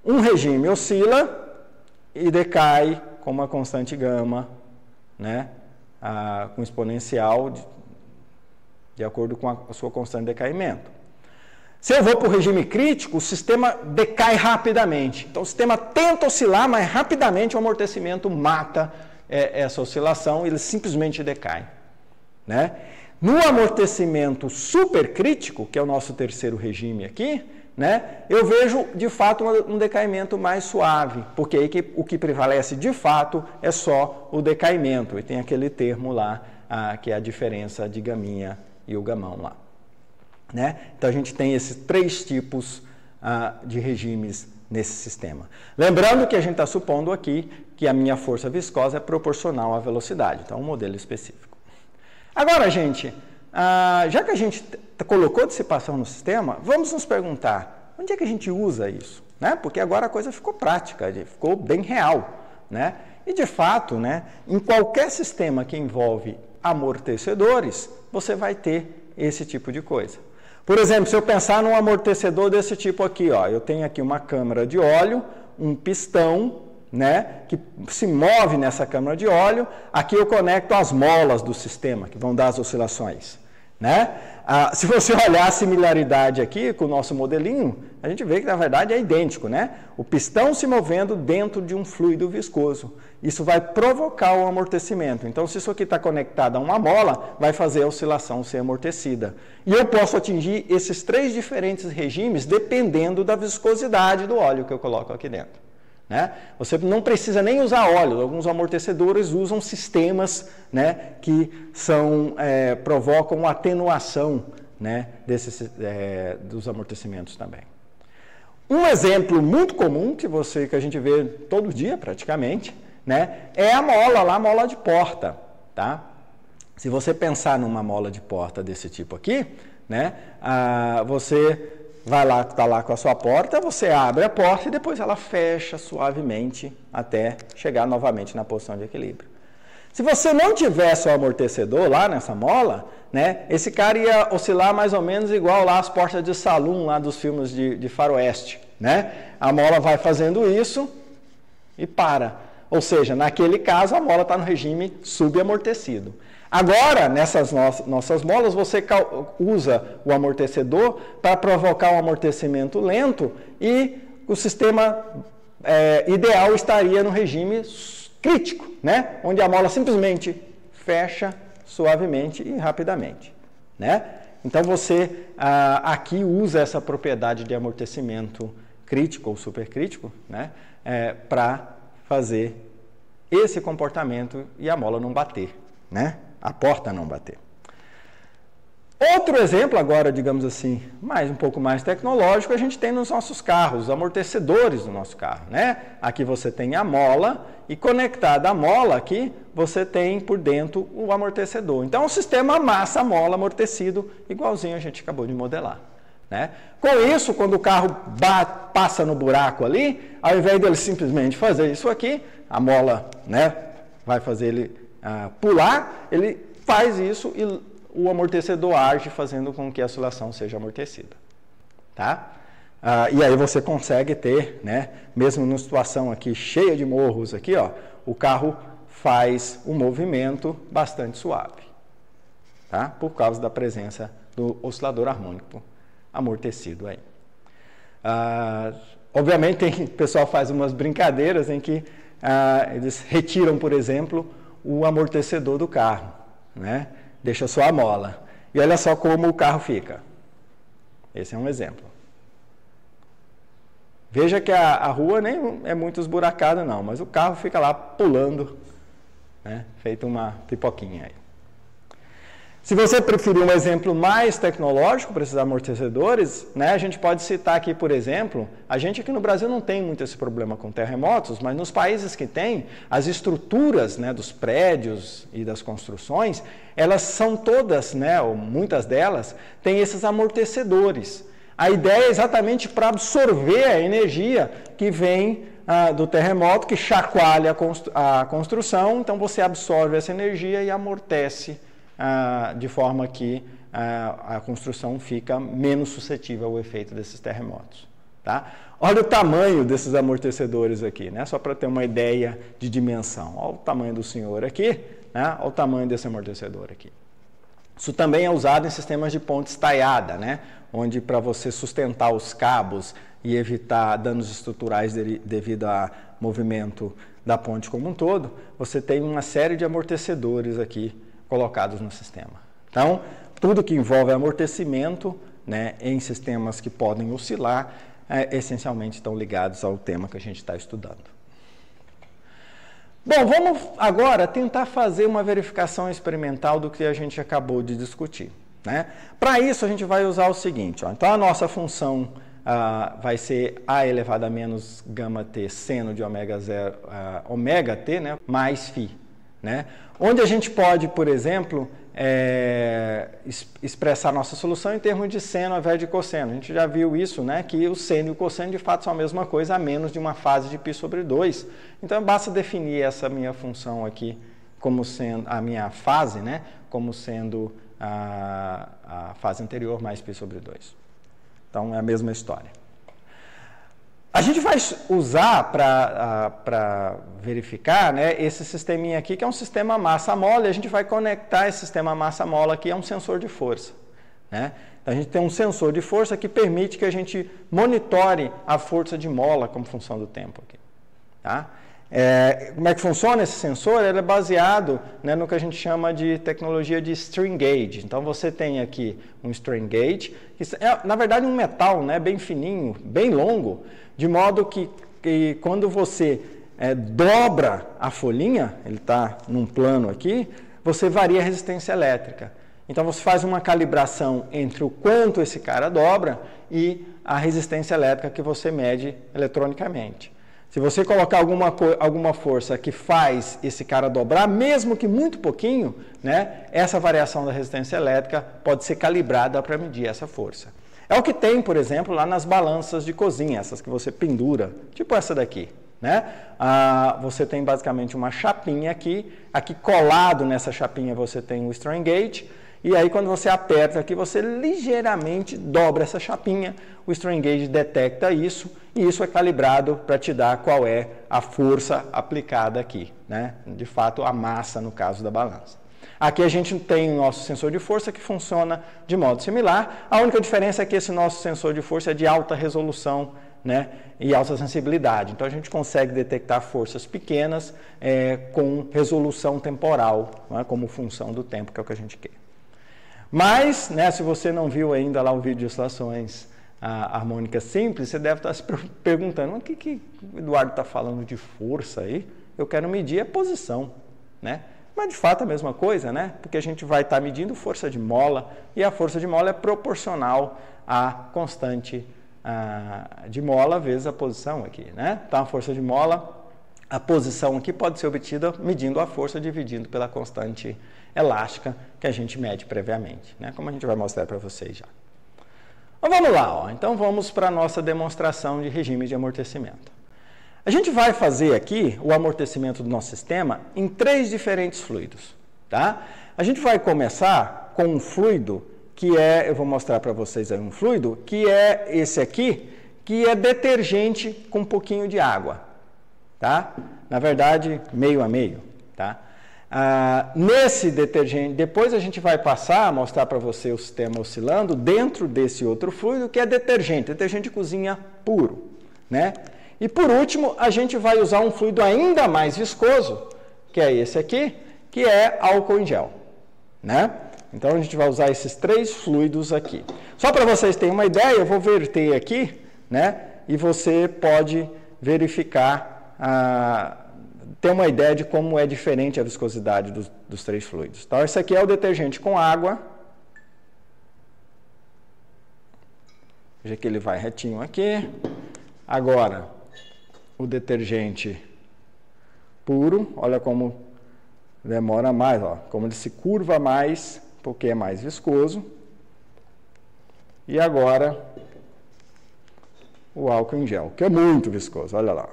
um regime oscila e decai com uma constante gama, né, com exponencial de acordo com a sua constante de decaimento. Se eu vou para o regime crítico, o sistema decai rapidamente. Então, o sistema tenta oscilar, mas rapidamente o amortecimento mata essa oscilação e ele simplesmente decai, né? No amortecimento supercrítico, que é o nosso terceiro regime aqui, né, eu vejo, de fato, um decaimento mais suave, porque aí o que prevalece, de fato, é só o decaimento. E tem aquele termo lá, que é a diferença de gaminha e o gamão lá, né? Então, a gente tem esses três tipos de regimes nesse sistema. Lembrando que a gente está supondo aqui que a minha força viscosa é proporcional à velocidade, então, um modelo específico. Agora, gente, já que a gente colocou dissipação no sistema, vamos nos perguntar, onde é que a gente usa isso, né? Porque agora a coisa ficou prática, ficou bem real, né? E, de fato, né, em qualquer sistema que envolve amortecedores, você vai ter esse tipo de coisa. Por exemplo, se eu pensar num amortecedor desse tipo aqui, ó, eu tenho aqui uma câmara de óleo, um pistão, né, que se move nessa câmara de óleo, aqui eu conecto as molas do sistema, que vão dar as oscilações, né? Se você olhar a similaridade aqui com o nosso modelinho, a gente vê que na verdade é idêntico, né? O pistão se movendo dentro de um fluido viscoso. Isso vai provocar o amortecimento. Então, se isso aqui está conectado a uma mola, vai fazer a oscilação ser amortecida. E eu posso atingir esses 3 diferentes regimes dependendo da viscosidade do óleo que eu coloco aqui dentro, né? Você não precisa nem usar óleo. Alguns amortecedores usam sistemas, né, que provocam atenuação, né, dos amortecimentos também. Um exemplo muito comum que a gente vê todo dia praticamente, né, é a mola de porta, tá? Se você pensar numa mola de porta desse tipo aqui, né, você vai lá, está lá com a sua porta, você abre a porta e depois ela fecha suavemente até chegar novamente na posição de equilíbrio. Se você não tivesse o amortecedor lá nessa mola, né, esse cara ia oscilar mais ou menos igual lá as portas de saloon lá dos filmes de faroeste, né? A mola vai fazendo isso e para. Ou seja, naquele caso a mola está no regime subamortecido. Agora, nessas nossas molas, você usa o amortecedor para provocar um amortecimento lento e o sistema ideal estaria no regime crítico, né? Onde a mola simplesmente fecha suavemente e rapidamente, né? Então você aqui usa essa propriedade de amortecimento crítico ou supercrítico, né? Para fazer esse comportamento e a mola não bater, né? A porta não bater. Outro exemplo agora, digamos assim, um pouco mais tecnológico, a gente tem nos nossos carros, os amortecedores do nosso carro, né? Aqui você tem a mola e conectada à mola aqui, você tem por dentro o amortecedor. Então, é um sistema massa-mola amortecido, igualzinho a gente acabou de modelar, né? Com isso, quando o carro passa no buraco ali, ao invés dele simplesmente fazer isso aqui, a mola, né, vai fazer ele pular, ele faz isso e o amortecedor age fazendo com que a oscilação seja amortecida, tá? E aí você consegue ter, né, mesmo numa situação aqui cheia de morros aqui, ó, o carro faz um movimento bastante suave, tá? Por causa da presença do oscilador harmônico amortecido aí. Obviamente, o pessoal faz umas brincadeiras em que eles retiram, por exemplo, o amortecedor do carro, né? Deixa só a mola. E olha só como o carro fica. Esse é um exemplo. Veja que a rua nem é muito esburacada não, mas o carro fica lá pulando, né? Feito uma pipoquinha aí. Se você preferir um exemplo mais tecnológico para esses amortecedores, né, a gente pode citar aqui, por exemplo, a gente aqui no Brasil não tem muito esse problema com terremotos, mas nos países que tem, as estruturas, né, dos prédios e das construções, elas são todas, né, ou muitas delas, têm esses amortecedores. A ideia é exatamente para absorver a energia que vem do terremoto, que chacoalha a construção, então você absorve essa energia e amortece de forma que a construção fica menos suscetível ao efeito desses terremotos, tá? Olha o tamanho desses amortecedores aqui, né? Só para ter uma ideia de dimensão. Olha o tamanho do senhor aqui, né? Olha o tamanho desse amortecedor aqui. Isso também é usado em sistemas de ponte estaiada, né? Onde para você sustentar os cabos e evitar danos estruturais devido a movimento da ponte como um todo, você tem uma série de amortecedores aqui colocados no sistema. Então, tudo que envolve amortecimento, né, em sistemas que podem oscilar, essencialmente estão ligados ao tema que a gente está estudando. Bom, vamos agora tentar fazer uma verificação experimental do que a gente acabou de discutir, né? Para isso, a gente vai usar o seguinte, ó. Então, a nossa função vai ser A elevado a menos gama t seno de ômega, ômega t, né, mais φ, né? Onde a gente pode, por exemplo, expressar nossa solução em termos de seno ao invés de cosseno. A gente já viu isso, né? Que o seno e o cosseno de fato são a mesma coisa, a menos de uma fase de π sobre 2. Então, basta definir essa minha função aqui como sendo a minha fase, né? Como sendo a fase anterior mais π sobre 2. Então, é a mesma história. A gente vai usar para verificar, né, esse sisteminha aqui, que é um sistema massa-mola, e a gente vai conectar esse sistema massa-mola aqui a um sensor de força, né? Então, a gente tem um sensor de força que permite que a gente monitore a força de mola como função do tempo aqui, tá? Como é que funciona esse sensor? Ele é baseado, né, no que a gente chama de tecnologia de strain gauge. Então, você tem aqui um strain gauge, que é, na verdade, um metal, né, bem fininho, bem longo, de modo que quando você dobra a folhinha, ele está num plano aqui, você varia a resistência elétrica. Então, você faz uma calibração entre o quanto esse cara dobra e a resistência elétrica que você mede eletronicamente. Se você colocar alguma força que faz esse cara dobrar, mesmo que muito pouquinho, né, essa variação da resistência elétrica pode ser calibrada para medir essa força. É o que tem, por exemplo, lá nas balanças de cozinha, essas que você pendura, tipo essa daqui, né? Você tem basicamente uma chapinha aqui colado nessa chapinha você tem o strain gauge, e aí quando você aperta aqui, você ligeiramente dobra essa chapinha, o strain gauge detecta isso, e isso é calibrado para te dar qual é a força aplicada aqui, né? De fato, a massa no caso da balança. Aqui a gente tem o nosso sensor de força que funciona de modo similar. A única diferença é que esse nosso sensor de força é de alta resolução, né, e alta sensibilidade. Então a gente consegue detectar forças pequenas com resolução temporal, né, como função do tempo, que é o que a gente quer. Mas, né, se você não viu ainda lá o vídeo de oscilações harmônicas simples, você deve estar se perguntando: o que o Eduardo está falando de força aí? Eu quero medir a posição, né? Mas de fato é a mesma coisa, né? Porque a gente vai estar medindo força de mola e a força de mola é proporcional à constante de mola vezes a posição aqui, né? Então a força de mola, a posição aqui pode ser obtida medindo a força dividindo pela constante elástica que a gente mede previamente, né? Como a gente vai mostrar para vocês já. Então vamos lá, ó. Então vamos para a nossa demonstração de regime de amortecimento. A gente vai fazer aqui o amortecimento do nosso sistema em 3 diferentes fluidos, tá? A gente vai começar com um fluido que eu vou mostrar para vocês aí um fluido, que é esse aqui, que é detergente com um pouquinho de água, tá? Na verdade, meio a meio, tá? Nesse detergente, depois a gente vai passar a mostrar para você o sistema oscilando dentro desse outro fluido, que é detergente de cozinha puro, né? E por último, a gente vai usar um fluido ainda mais viscoso, que é esse aqui, que é álcool em gel, né? Então a gente vai usar esses 3 fluidos aqui. Só para vocês terem uma ideia, eu vou verter aqui, né? E você pode verificar, ter uma ideia de como é diferente a viscosidade dos 3 fluidos. Então esse aqui é o detergente com água. Veja que ele vai retinho aqui. Agora, o detergente puro, olha como demora mais, ó, como ele se curva mais, porque é mais viscoso. E agora, o álcool em gel, que é muito viscoso, olha lá.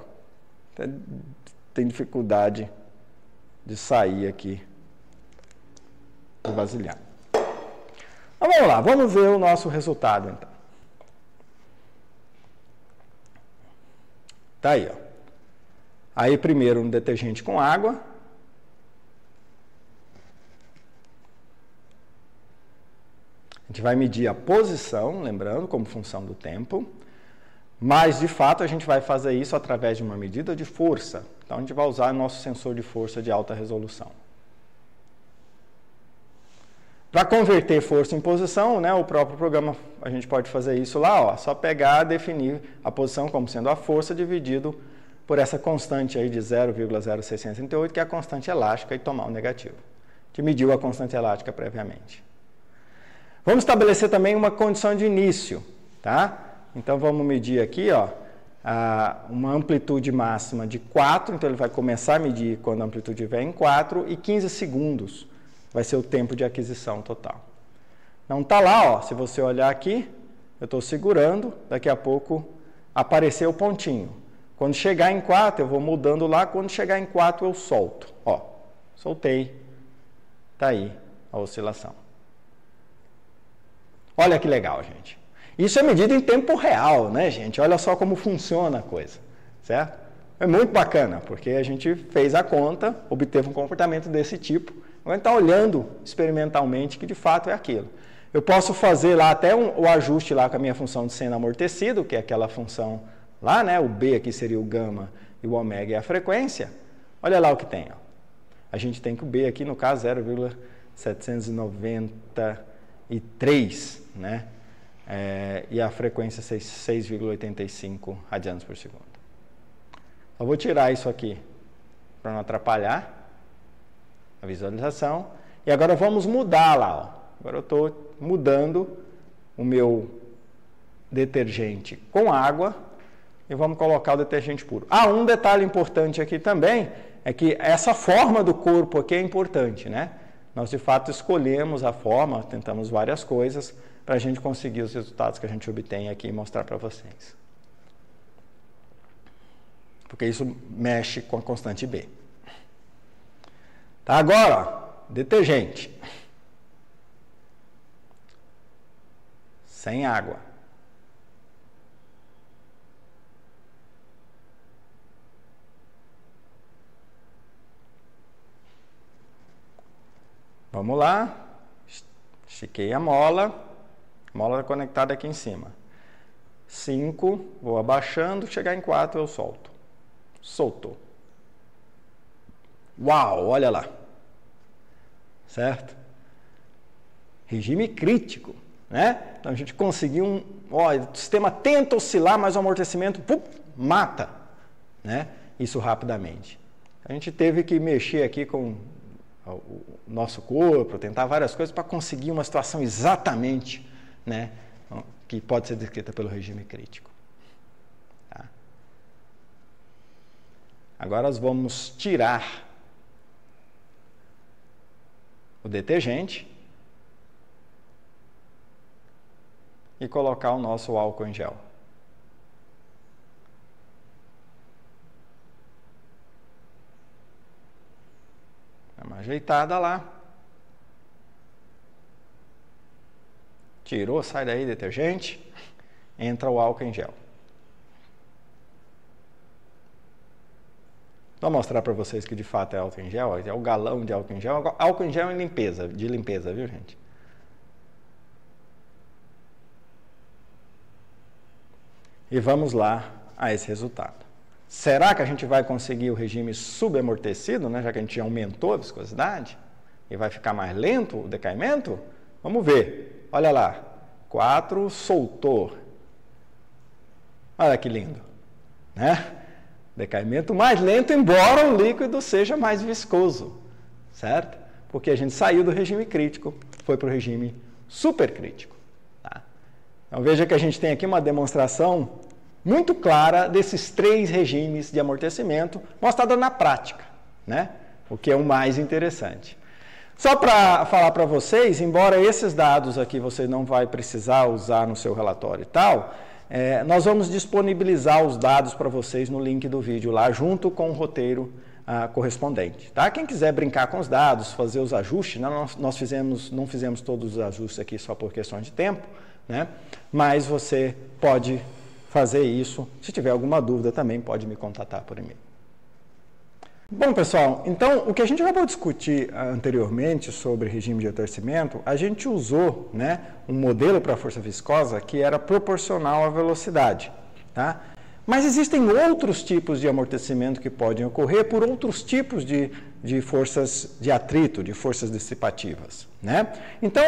Tem dificuldade de sair aqui do vasilhame. Então, vamos lá, vamos ver o nosso resultado, então. Tá aí, ó. Aí primeiro um detergente com água. A gente vai medir a posição, lembrando, como função do tempo. Mas, de fato, a gente vai fazer isso através de uma medida de força. Então, a gente vai usar nosso sensor de força de alta resolução. Para converter força em posição, né, o próprio programa, a gente pode fazer isso lá, ó, só pegar, definir a posição como sendo a força dividido por essa constante aí de 0,0638, que é a constante elástica, e tomar o negativo. A gente mediu a constante elástica previamente. Vamos estabelecer também uma condição de início, tá? Então, vamos medir aqui, ó, uma amplitude máxima de 4, então ele vai começar a medir quando a amplitude estiver em 4, e 15 segundos. Vai ser o tempo de aquisição total. Não está lá, ó, se você olhar aqui, eu estou segurando, daqui a pouco apareceu o pontinho. Quando chegar em 4, eu vou mudando lá, quando chegar em 4 eu solto. Ó, soltei, está aí a oscilação. Olha que legal, gente. Isso é medido em tempo real, né, gente? Olha só como funciona a coisa, certo? É muito bacana, porque a gente fez a conta, obteve um comportamento desse tipo. Agora está olhando experimentalmente que de fato é aquilo. Eu posso fazer lá até o ajuste lá com a minha função de seno amortecido, que é aquela função lá, né? O B aqui seria o gama e o ômega é a frequência. Olha lá o que tem, ó. A gente tem que o B aqui, no caso, 0,793, né? E a frequência 6,85 radianos por segundo. Eu vou tirar isso aqui para não atrapalhar a visualização. E agora vamos mudar lá, ó. Agora eu estou mudando o meu detergente com água e vamos colocar o detergente puro. Um detalhe importante aqui também é que essa forma do corpo aqui é importante, né? Nós, de fato, escolhemos a forma, tentamos várias coisas para a gente conseguir os resultados que a gente obtém aqui e mostrar para vocês. Porque isso mexe com a constante B. Tá, agora, ó, detergente. Sem água. Vamos lá. Estiquei a mola conectada aqui em cima. 5, vou abaixando, chegar em 4 eu solto. Soltou. Uau, olha lá. Certo? Regime crítico, né? Então a gente conseguiu o sistema tenta oscilar, mas o amortecimento mata, né? Isso rapidamente. A gente teve que mexer aqui com o nosso corpo, tentar várias coisas para conseguir uma situação exatamente, né, que pode ser descrita pelo regime crítico. Tá? Agora nós vamos tirar o detergente e colocar o nosso álcool em gel. Dá uma ajeitada lá. Tirou, sai daí detergente, entra o álcool em gel. Vou mostrar para vocês que de fato é álcool em gel, é o galão de álcool em gel. Álcool em gel de limpeza, viu, gente? E vamos lá a esse resultado. Será que a gente vai conseguir o regime subamortecido, né, já que a gente aumentou a viscosidade? E vai ficar mais lento o decaimento? Vamos ver. Olha lá. 4, soltou. Olha que lindo. Né? Decaimento mais lento, embora o líquido seja mais viscoso. Certo? Porque a gente saiu do regime crítico, foi para o regime supercrítico. Tá? Então veja que a gente tem aqui uma demonstração muito clara desses 3 regimes de amortecimento, mostrada na prática, né? O que é o mais interessante. Só para falar para vocês, embora esses dados aqui você não vai precisar usar no seu relatório e tal, nós vamos disponibilizar os dados para vocês no link do vídeo lá, junto com o roteiro correspondente. Tá? Quem quiser brincar com os dados, fazer os ajustes, né? Nós não fizemos todos os ajustes aqui só por questões de tempo, né? Mas você pode fazer isso. Se tiver alguma dúvida também pode me contatar por e-mail. Bom, pessoal, então o que a gente acabou de discutir anteriormente sobre regime de amortecimento, a gente usou, né, um modelo para a força viscosa que era proporcional à velocidade. Tá? Mas existem outros tipos de amortecimento que podem ocorrer por outros tipos de forças de atrito, de forças dissipativas. Né? Então,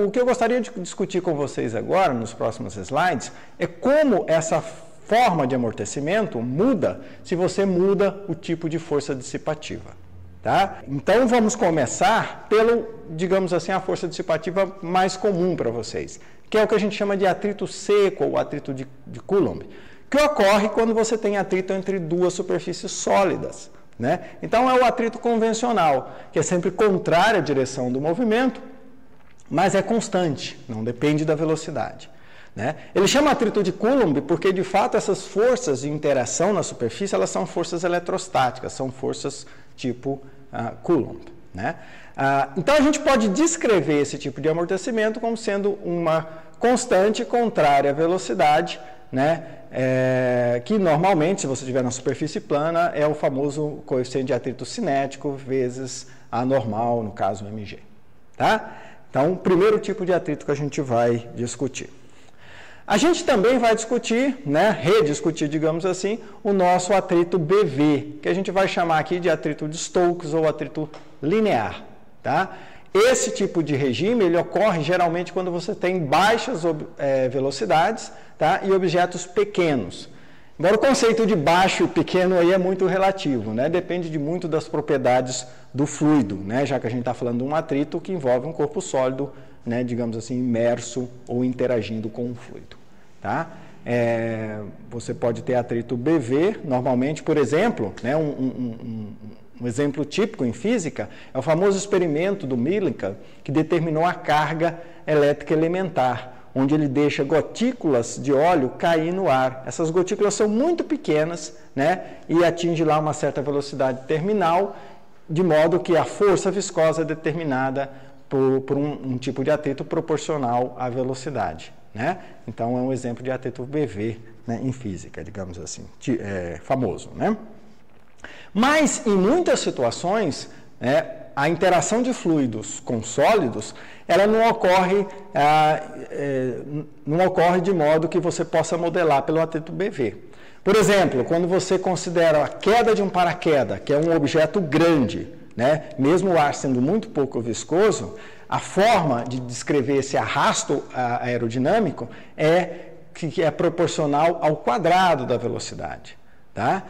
o que eu gostaria de discutir com vocês agora, nos próximos slides, é como essa forma de amortecimento muda se você muda o tipo de força dissipativa. Tá? Então, vamos começar pelo, digamos assim, a força dissipativa mais comum para vocês, que é o que a gente chama de atrito seco ou atrito de Coulomb, que ocorre quando você tem atrito entre duas superfícies sólidas. Né? Então, é o atrito convencional, que é sempre contrário à direção do movimento, mas é constante, não depende da velocidade. Né? Ele chama atrito de Coulomb porque, de fato, essas forças de interação na superfície, elas são forças eletrostáticas, são forças tipo Coulomb. Né? Então, a gente pode descrever esse tipo de amortecimento como sendo uma constante contrária à velocidade, né? Que normalmente, se você estiver na superfície plana, é o famoso coeficiente de atrito cinético vezes a normal, no caso mg. Tá? Então, o primeiro tipo de atrito que a gente vai discutir. A gente também vai discutir, né, rediscutir, digamos assim, o nosso atrito BV, que a gente vai chamar aqui de atrito de Stokes ou atrito linear, tá? Esse tipo de regime, ele ocorre geralmente quando você tem baixas velocidades, tá, e objetos pequenos. Agora, o conceito de baixo e pequeno aí é muito relativo, né? Depende de muito das propriedades do fluido, né? Já que a gente está falando de um atrito que envolve um corpo sólido, né, digamos assim, imerso ou interagindo com um fluido. Tá? Você pode ter atrito BV, normalmente, por exemplo, né, um exemplo típico em física é o famoso experimento do Millikan, que determinou a carga elétrica elementar, onde ele deixa gotículas de óleo cair no ar. Essas gotículas são muito pequenas, né, e atingem lá uma certa velocidade terminal, de modo que a força viscosa é determinada por um tipo de atrito proporcional à velocidade. Né? Então, é um exemplo de atrito BV, né, em física, digamos assim, famoso. Né? Mas, em muitas situações, a interação de fluidos com sólidos, ela não ocorre de modo que você possa modelar pelo atrito BV. Por exemplo, quando você considera a queda de um paraquedas, que é um objeto grande, né, mesmo o ar sendo muito pouco viscoso, a forma de descrever esse arrasto aerodinâmico que é proporcional ao quadrado da velocidade. Tá?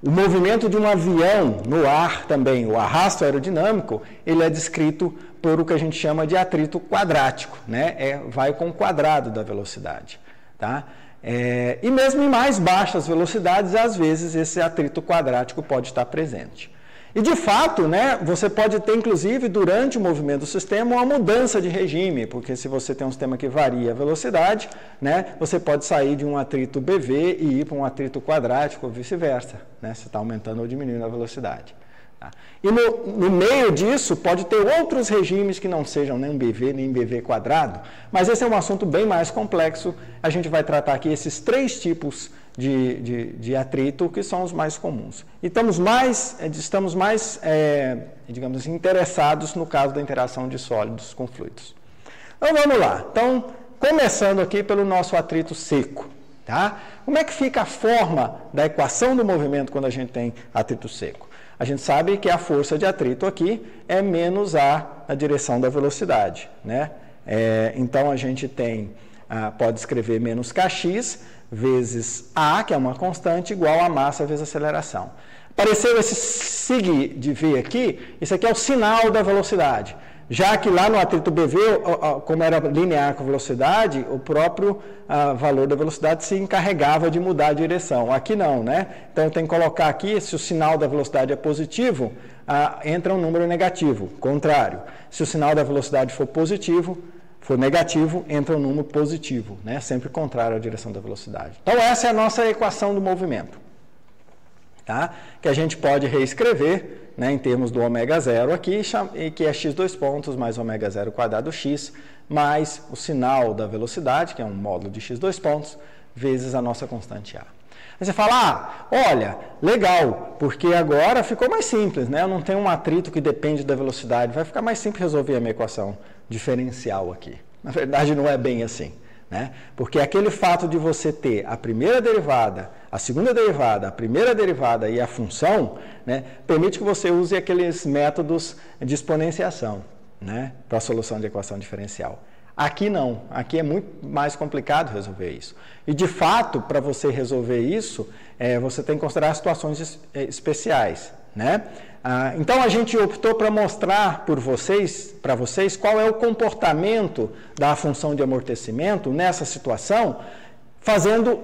O movimento de um avião no ar também, o arrasto aerodinâmico, ele é descrito por o que a gente chama de atrito quadrático, né? Vai com o quadrado da velocidade. Tá? E mesmo em mais baixas velocidades, às vezes esse atrito quadrático pode estar presente. E, de fato, né, você pode ter, inclusive, durante o movimento do sistema, uma mudança de regime, porque se você tem um sistema que varia a velocidade, né, você pode sair de um atrito BV e ir para um atrito quadrático ou vice-versa, né, você está aumentando ou diminuindo a velocidade. Tá? E no meio disso, pode ter outros regimes que não sejam nem BV, nem BV quadrado, mas esse é um assunto bem mais complexo. A gente vai tratar aqui esses três tipos de atrito, que são os mais comuns. E estamos mais, digamos assim, interessados no caso da interação de sólidos com fluidos. Então, vamos lá. Então, começando aqui pelo nosso atrito seco. Tá? Como é que fica a forma da equação do movimento quando a gente tem atrito seco? A gente sabe que a força de atrito aqui é menos A na direção da velocidade. Né? Então, a gente tem, pode escrever menos Kx vezes A, que é uma constante, igual a massa vezes aceleração. Apareceu esse sig de V aqui, isso aqui é o sinal da velocidade. Já que lá no atrito BV, como era linear com velocidade, o próprio valor da velocidade se encarregava de mudar a direção. Aqui não, né? Então eu tenho que colocar aqui, se o sinal da velocidade é positivo, entra um número negativo, contrário. Se o sinal da velocidade for negativo, entra um número positivo, né? Sempre contrário à direção da velocidade. Então, essa é a nossa equação do movimento, tá? Que a gente pode reescrever, né, em termos do ômega zero aqui, que é x2 pontos mais ômega zero quadrado x, mais o sinal da velocidade, que é um módulo de x2 pontos, vezes a nossa constante A. Aí você fala, olha, legal, porque agora ficou mais simples, né? Eu não tenho um atrito que depende da velocidade, vai ficar mais simples resolver a minha equação diferencial aqui. Na verdade, não é bem assim, né? Porque aquele fato de você ter a primeira derivada, a segunda derivada, a primeira derivada e a função, né, permite que você use aqueles métodos de exponenciação, né, para a solução de equação diferencial. Aqui não, aqui é muito mais complicado resolver isso. E, de fato, para você resolver isso, você tem que considerar situações especiais, né? Então, a gente optou para mostrar para vocês qual é o comportamento da função de amortecimento nessa situação, fazendo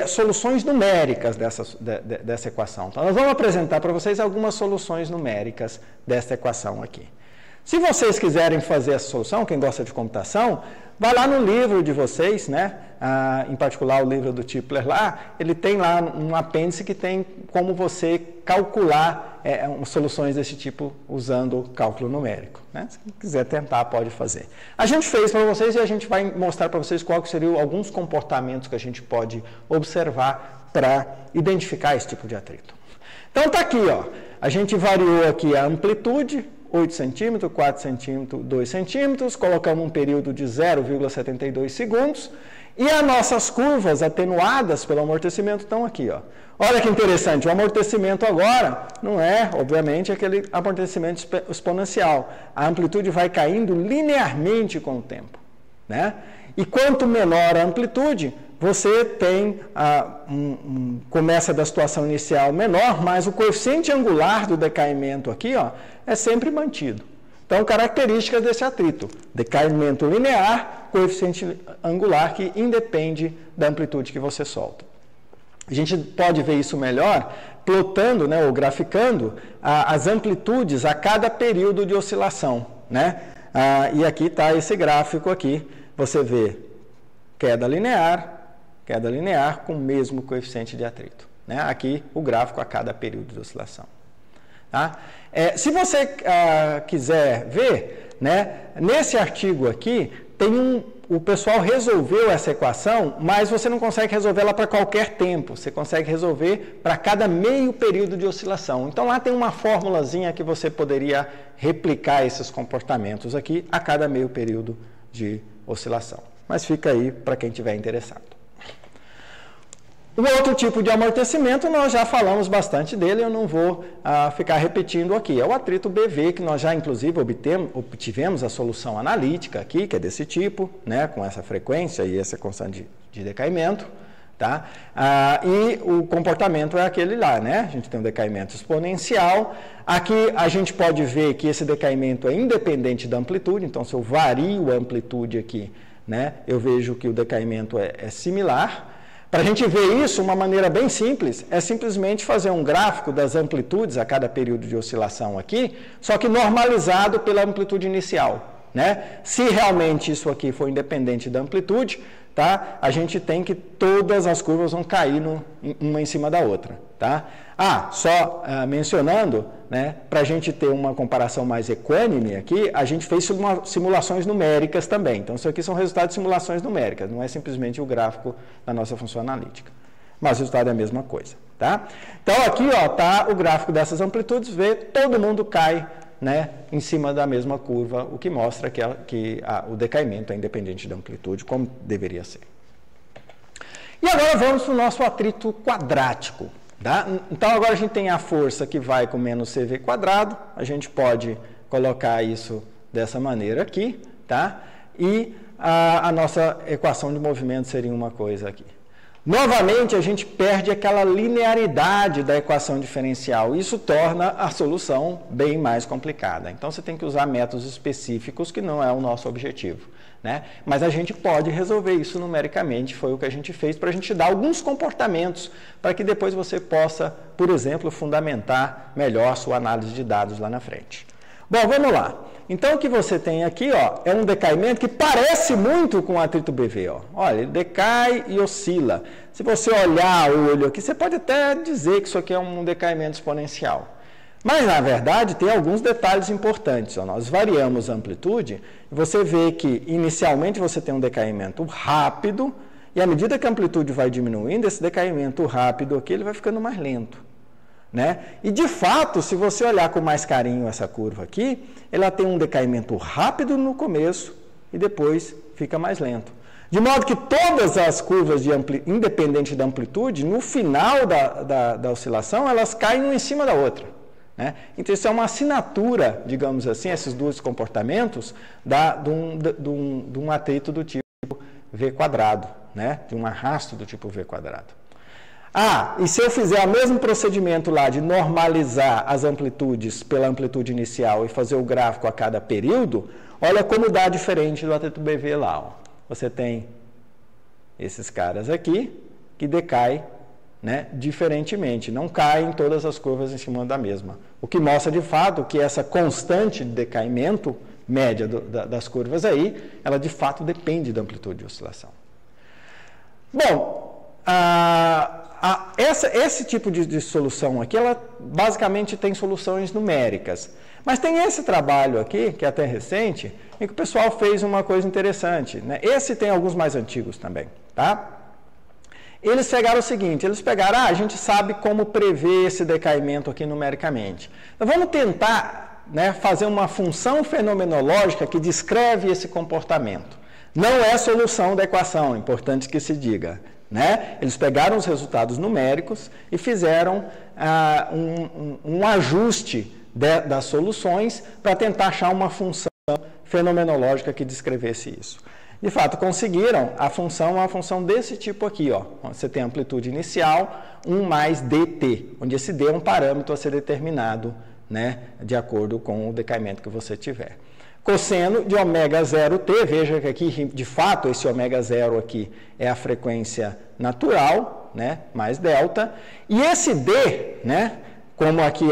soluções numéricas dessa equação. Então, nós vamos apresentar para vocês algumas soluções numéricas dessa equação aqui. Se vocês quiserem fazer essa solução, quem gosta de computação, vai lá no livro de vocês, né? Em particular o livro do Tipler lá, ele tem lá um apêndice que tem como você calcular soluções desse tipo usando o cálculo numérico. Né? Se quiser tentar, pode fazer. A gente fez para vocês e a gente vai mostrar para vocês quais seriam alguns comportamentos que a gente pode observar para identificar esse tipo de atrito. Então está aqui, ó. A gente variou aqui a amplitude, 8 centímetros, 4 centímetros, 2 centímetros, colocamos um período de 0,72 segundos, e as nossas curvas atenuadas pelo amortecimento estão aqui, ó. Olha que interessante, o amortecimento agora não é, obviamente, aquele amortecimento exponencial. A amplitude vai caindo linearmente com o tempo, né? E quanto menor a amplitude, você tem, começa da situação inicial menor, mas o coeficiente angular do decaimento aqui, ó, é sempre mantido. Então, características desse atrito: decaimento linear, coeficiente angular que independe da amplitude que você solta. A gente pode ver isso melhor plotando, né, ou graficando as amplitudes a cada período de oscilação, né? E aqui está esse gráfico aqui. Você vê queda linear com o mesmo coeficiente de atrito, né? Aqui o gráfico a cada período de oscilação. Tá? Se você quiser ver, né, nesse artigo aqui, o pessoal resolveu essa equação, mas você não consegue resolvê-la para qualquer tempo, você consegue resolver para cada meio período de oscilação. Então lá tem uma formulazinha que você poderia replicar esses comportamentos aqui a cada meio período de oscilação. Mas fica aí para quem estiver interessado. O outro tipo de amortecimento, nós já falamos bastante dele, eu não vou ficar repetindo aqui. É o atrito BV, que nós já, inclusive, obtivemos a solução analítica aqui, que é desse tipo, né, com essa frequência e essa constante de decaimento. Tá? E o comportamento é aquele lá, né? A gente tem um decaimento exponencial. Aqui a gente pode ver que esse decaimento é independente da amplitude, então se eu vario a amplitude aqui, né, eu vejo que o decaimento é similar. Para a gente ver isso, uma maneira bem simples é simplesmente fazer um gráfico das amplitudes a cada período de oscilação aqui, só que normalizado pela amplitude inicial, né? Se realmente isso aqui for independente da amplitude, tá? A gente tem que todas as curvas vão cair uma em cima da outra, tá? Só mencionando, né, para a gente ter uma comparação mais equânime aqui, a gente fez simulações numéricas também. Então, isso aqui são resultados de simulações numéricas, não é simplesmente o gráfico da nossa função analítica. Mas o resultado é a mesma coisa, tá? Então, aqui está o gráfico dessas amplitudes, todo mundo cai, né, em cima da mesma curva, o que mostra que o decaimento é independente da amplitude, como deveria ser. E agora vamos para o nosso atrito quadrático. Tá? Então, agora a gente tem a força que vai com menos CV quadrado, a gente pode colocar isso dessa maneira aqui, tá? E a nossa equação de movimento seria uma coisa aqui. Novamente, a gente perde aquela linearidade da equação diferencial. Isso torna a solução bem mais complicada. Então, você tem que usar métodos específicos, que não é o nosso objetivo, né? Mas a gente pode resolver isso numericamente. Foi o que a gente fez para a gente dar alguns comportamentos para que depois você possa, por exemplo, fundamentar melhor a sua análise de dados lá na frente. Bom, vamos lá. Então, o que você tem aqui, ó, é um decaimento que parece muito com o atrito BV. Ó. Olha, ele decai e oscila. Se você olhar o olho aqui, você pode até dizer que isso aqui é um decaimento exponencial. Mas, na verdade, tem alguns detalhes importantes. Ó. Nós variamos a amplitude e você vê que, inicialmente, você tem um decaimento rápido e, à medida que a amplitude vai diminuindo, esse decaimento rápido aqui ele vai ficando mais lento. Né? E, de fato, se você olhar com mais carinho essa curva aqui, ela tem um decaimento rápido no começo e depois fica mais lento. De modo que todas as curvas independente da amplitude, no final da oscilação, elas caem uma em cima da outra. Né? Então, isso é uma assinatura, digamos assim, esses dois comportamentos, de um atrito do tipo V quadrado, né? De um arrasto do tipo V quadrado. E se eu fizer o mesmo procedimento lá de normalizar as amplitudes pela amplitude inicial e fazer o gráfico a cada período, olha como dá diferente do atrito BV lá. Ó. Você tem esses caras aqui que decaem, né, diferentemente, não caem todas as curvas em cima da mesma. O que mostra de fato que essa constante de decaimento média das curvas aí, ela de fato depende da amplitude de oscilação. Bom, esse tipo de solução aqui, ela basicamente tem soluções numéricas. Mas tem esse trabalho aqui, que é até recente, em que o pessoal fez uma coisa interessante. Né? Esse tem alguns mais antigos também. Tá? Eles pegaram o seguinte, a gente sabe como prever esse decaimento aqui numericamente. Então, vamos tentar né, fazer uma função fenomenológica que descreve esse comportamento. Não é solução da equação, é importante que se diga. Né? Eles pegaram os resultados numéricos e fizeram um ajuste das soluções para tentar achar uma função fenomenológica que descrevesse isso. De fato, conseguiram. A função é uma função desse tipo aqui. Ó. Você tem a amplitude inicial, 1 mais dt, onde esse d é um parâmetro a ser determinado, né, de acordo com o decaimento que você tiver. Cosseno de ômega 0t, veja que aqui, de fato, esse ômega 0 aqui é a frequência natural, né, mais delta, e esse d, né, como aqui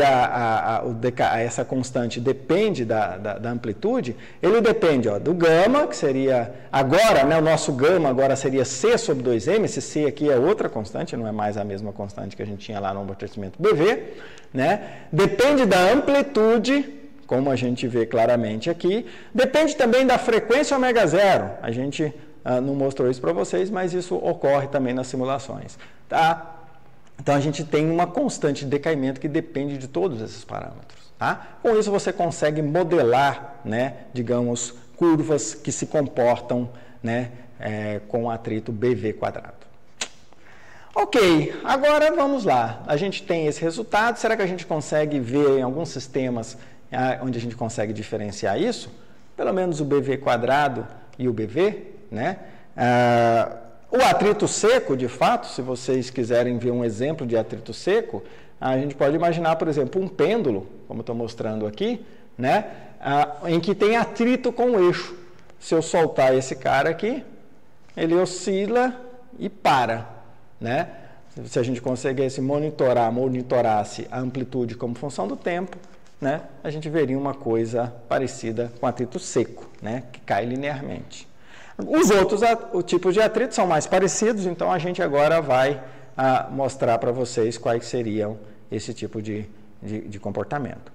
essa constante depende da amplitude, ele depende do gama, que seria, agora, né, o nosso gama agora seria c sobre 2m, esse c aqui é outra constante, não é mais a mesma constante que a gente tinha lá no amortecimento BV, né, depende da amplitude, como a gente vê claramente aqui, depende também da frequência ômega 0. A gente não mostrou isso para vocês, mas isso ocorre também nas simulações. Tá? Então, a gente tem uma constante de decaimento que depende de todos esses parâmetros. Tá? Com isso, você consegue modelar, né, digamos, curvas que se comportam, né, com atrito BV quadrado. Ok, agora vamos lá. A gente tem esse resultado. Será que a gente consegue ver em alguns sistemas onde a gente consegue diferenciar isso? Pelo menos o BV quadrado e o BV, né? O atrito seco, de fato, se vocês quiserem ver um exemplo de atrito seco, a gente pode imaginar, por exemplo, um pêndulo, como eu estou mostrando aqui, né? Em que tem atrito com o eixo. Se eu soltar esse cara aqui, ele oscila e para, né? Se a gente conseguisse monitorasse a amplitude como função do tempo, né, a gente veria uma coisa parecida com atrito seco, né, que cai linearmente. Os outros tipos de atrito são mais parecidos, então a gente agora vai mostrar para vocês quais seriam esse tipo de comportamento.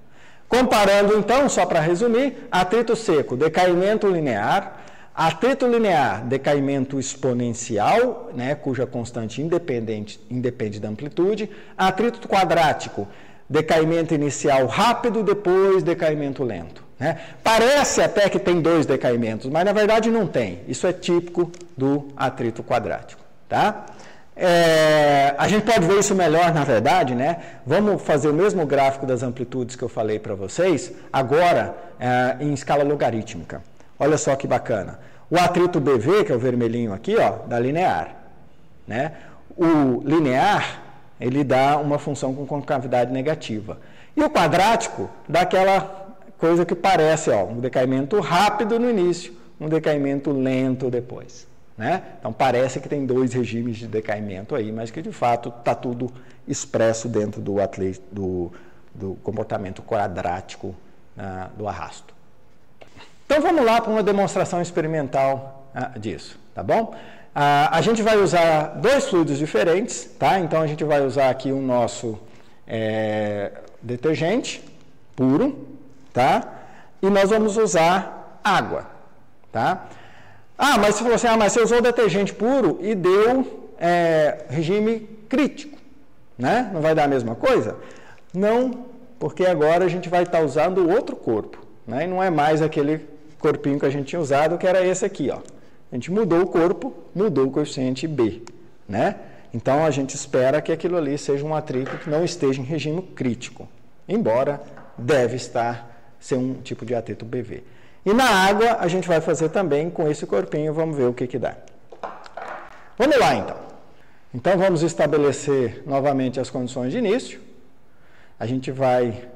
Comparando então, só para resumir, atrito seco, decaimento linear, atrito linear, decaimento exponencial, né, cuja constante independe da amplitude, atrito quadrático, decaimento inicial rápido, depois decaimento lento. Né? Parece até que tem 2 decaimentos, mas na verdade não tem. Isso é típico do atrito quadrático. Tá? A gente pode ver isso melhor, na verdade, né? Vamos fazer o mesmo gráfico das amplitudes que eu falei para vocês, agora em escala logarítmica. Olha só que bacana. O atrito BV, que é o vermelhinho aqui, ó, dá linear. Né? O linear, ele dá uma função com concavidade negativa. E o quadrático dá aquela coisa que parece, ó, um decaimento rápido no início, um decaimento lento depois. Né? Então, parece que tem 2 regimes de decaimento aí, mas que, de fato, está tudo expresso dentro do comportamento quadrático do arrasto. Então, vamos lá para uma demonstração experimental disso, tá bom? A gente vai usar 2 fluidos diferentes, tá? Então, a gente vai usar aqui o nosso detergente puro, tá? E nós vamos usar água, tá? Mas você falou assim, mas você usou o detergente puro e deu regime crítico, né? Não vai dar a mesma coisa? Não, porque agora a gente vai estar usando outro corpo, né? E não é mais aquele corpinho que a gente tinha usado, que era esse aqui, ó. A gente mudou o corpo, mudou o coeficiente B, né? Então, a gente espera que aquilo ali seja um atrito que não esteja em regime crítico, embora deve ser um tipo de atrito BV. E na água, a gente vai fazer também com esse corpinho, vamos ver o que dá. Vamos lá, então. Então, vamos estabelecer novamente as condições de início. A gente vai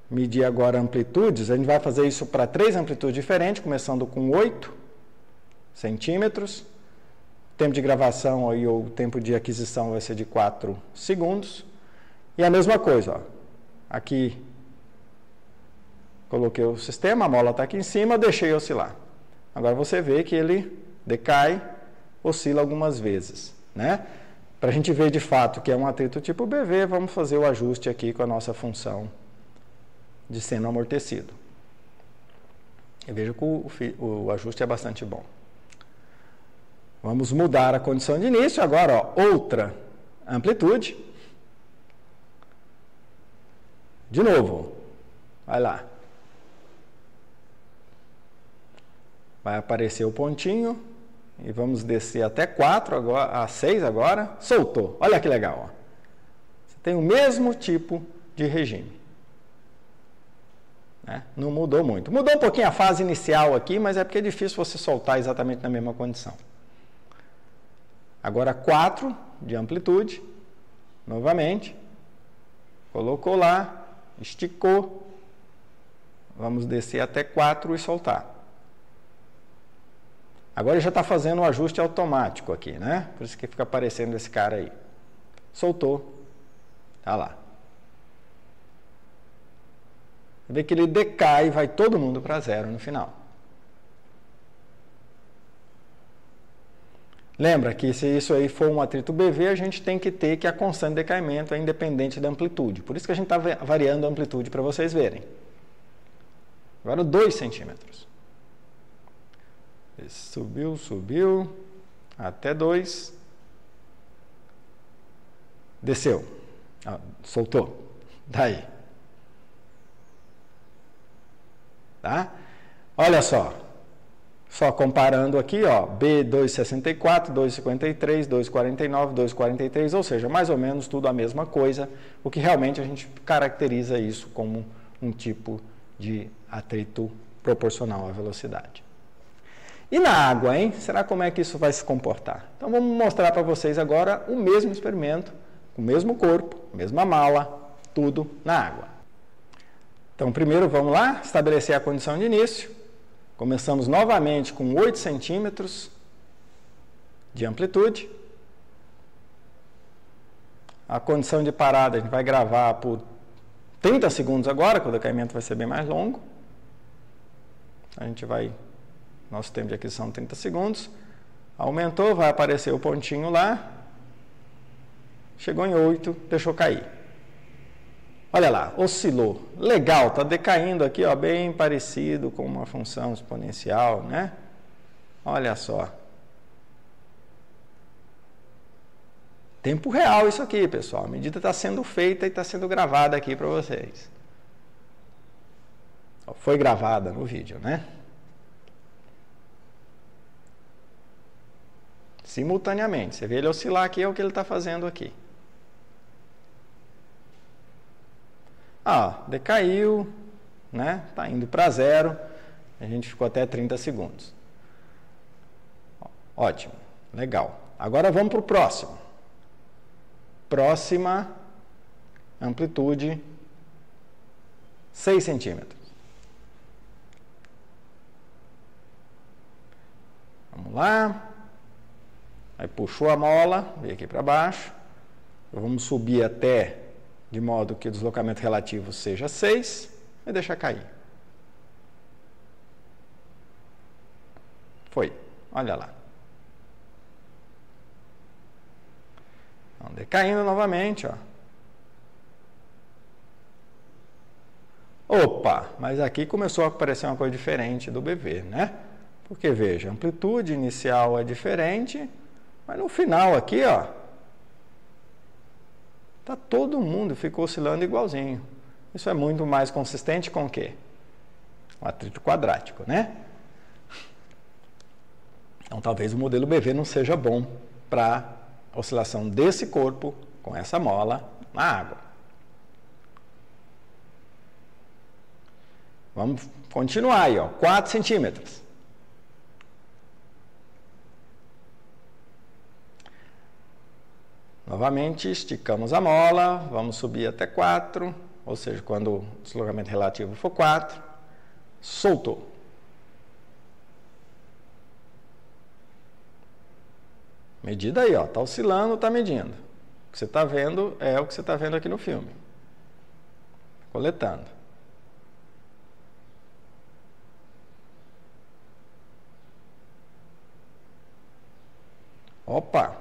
medir agora amplitudes, a gente vai fazer isso para 3 amplitudes diferentes, começando com 8 centímetros. O tempo de gravação e o tempo de aquisição vai ser de 4 segundos. E a mesma coisa, ó. Aqui coloquei o sistema, a mola está aqui em cima, deixei oscilar. Agora você vê que ele decai, oscila algumas vezes, né? Para a gente ver de fato que é um atrito tipo BV, vamos fazer o ajuste aqui com a nossa função de seno amortecido. E veja que o ajuste é bastante bom. Vamos mudar a condição de início. Agora, ó, outra amplitude. De novo. Vai lá. vai aparecer o pontinho e vamos descer até 4, agora, a 6 agora, soltou. Olha que legal, ó. Você tem o mesmo tipo de regime. Né? Não mudou muito. Mudou um pouquinho a fase inicial aqui, mas é porque é difícil você soltar exatamente na mesma condição. Agora 4 de amplitude, novamente, colocou lá, esticou, vamos descer até 4 e soltar. Agora já está fazendo um ajuste automático aqui, né? Por isso que fica aparecendo esse cara aí. Soltou, tá lá. Vê que ele decai e vai todo mundo para 0 no final. Lembra que se isso aí for um atrito BV, a gente tem que ter que a constante de decaimento é independente da amplitude. Por isso que a gente está variando a amplitude para vocês verem. Agora 2 centímetros. Subiu, subiu, até 2. Desceu. Soltou. Daí. Tá? Olha só. Só comparando aqui, ó, B 2,64, 2,53, 2,49, 2,43, ou seja, mais ou menos tudo a mesma coisa, o que realmente a gente caracteriza isso como um tipo de atrito proporcional à velocidade. E na água, hein? Será como é que isso vai se comportar? Então vamos mostrar para vocês agora o mesmo experimento, o mesmo corpo, a mesma mala, tudo na água. Então primeiro vamos lá, estabelecer a condição de início. Começamos novamente com 8 centímetros de amplitude. A condição de parada a gente vai gravar por 30 segundos agora, que o decaimento vai ser bem mais longo. Nosso tempo de aquisição 30 segundos. Aumentou, vai aparecer o pontinho lá. Chegou em 8, deixou cair. Olha lá, oscilou. Legal, está decaindo aqui, ó, bem parecido com uma função exponencial, né? Olha só. Tempo real isso aqui, pessoal. A medida está sendo feita e está sendo gravada aqui para vocês. Foi gravada no vídeo, né? Simultaneamente. Você vê ele oscilar aqui, é o que ele está fazendo aqui. Decaiu, né? Está indo para 0. A gente ficou até 30 segundos. Ótimo, legal. Agora vamos para o próximo. Próxima amplitude, 6 centímetros. Vamos lá. Aí puxou a mola, veio aqui para baixo. Vamos subir até, de modo que o deslocamento relativo seja 6, e deixar cair. Foi, olha lá. Então, decaindo novamente, ó. Opa, mas aqui começou a aparecer uma coisa diferente do BV, né? Porque, veja, a amplitude inicial é diferente, mas no final aqui, ó, tá todo mundo ficou oscilando igualzinho. Isso é muito mais consistente com o quê? O atrito quadrático, né? Então, talvez o modelo BV não seja bom para a oscilação desse corpo com essa mola na água. Vamos continuar aí, ó, 4 centímetros. Novamente, esticamos a mola, vamos subir até 4, ou seja, quando o deslocamento relativo for 4, soltou. Medida aí, ó, está oscilando, está medindo. O que você está vendo é o que você está vendo aqui no filme. Coletando. Opa!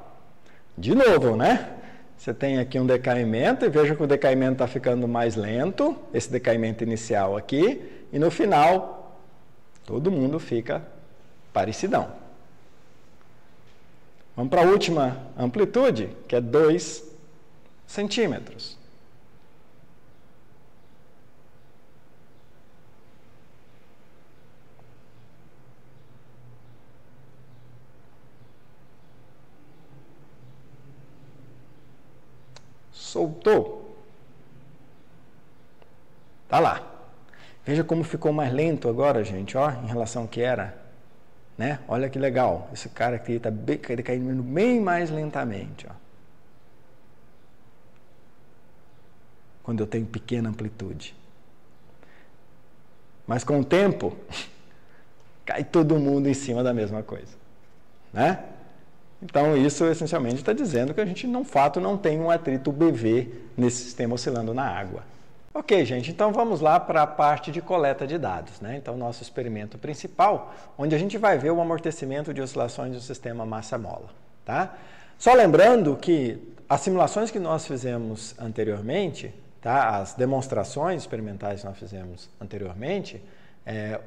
De novo, né? Você tem aqui um decaimento e veja que o decaimento está ficando mais lento, esse decaimento inicial aqui, e no final, todo mundo fica parecidão. Vamos para a última amplitude, que é 2 centímetros. soltou. Tá lá. Veja como ficou mais lento agora, gente, ó, em relação ao que era. Né? Olha que legal. Esse cara aqui está caindo bem mais lentamente. Ó. Quando eu tenho pequena amplitude. Mas com o tempo, cai todo mundo em cima da mesma coisa. Né? Então, isso essencialmente está dizendo que a gente, de fato, não tem um atrito BV nesse sistema oscilando na água. Ok, gente, então vamos lá para a parte de coleta de dados, né? Então, nosso experimento principal, onde a gente vai ver o amortecimento de oscilações do sistema massa-mola, tá? Só lembrando que as simulações que nós fizemos anteriormente, tá? As demonstrações experimentais que nós fizemos anteriormente,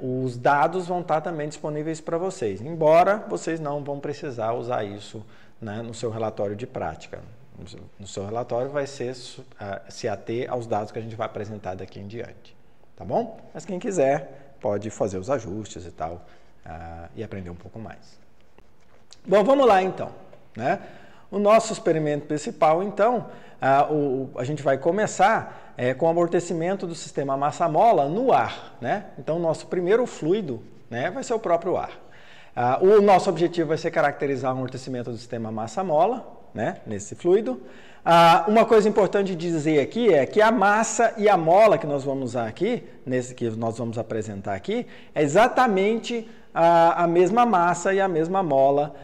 os dados vão estar também disponíveis para vocês, embora vocês não vão precisar usar isso, né, no seu relatório de prática. No seu relatório vai ser se ater aos dados que a gente vai apresentar daqui em diante, tá bom? Mas quem quiser pode fazer os ajustes e tal, e aprender um pouco mais. Bom, vamos lá então, né? O nosso experimento principal, então, a gente vai começar com o amortecimento do sistema massa-mola no ar, né? Então, o nosso primeiro fluido, né, vai ser o próprio ar. O nosso objetivo vai ser caracterizar o amortecimento do sistema massa-mola, né, nesse fluido. Uma coisa importante de dizer aqui é que a massa e a mola que nós vamos usar aqui, nesse que nós vamos apresentar aqui, é exatamente a mesma massa e a mesma mola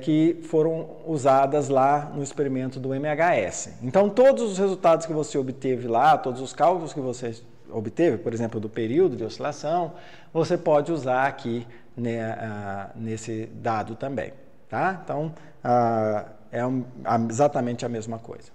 que foram usadas lá no experimento do MHS. Então, todos os resultados que você obteve lá, todos os cálculos que você obteve, por exemplo, do período de oscilação, você pode usar aqui, né, nesse dado também, tá? Então, exatamente a mesma coisa.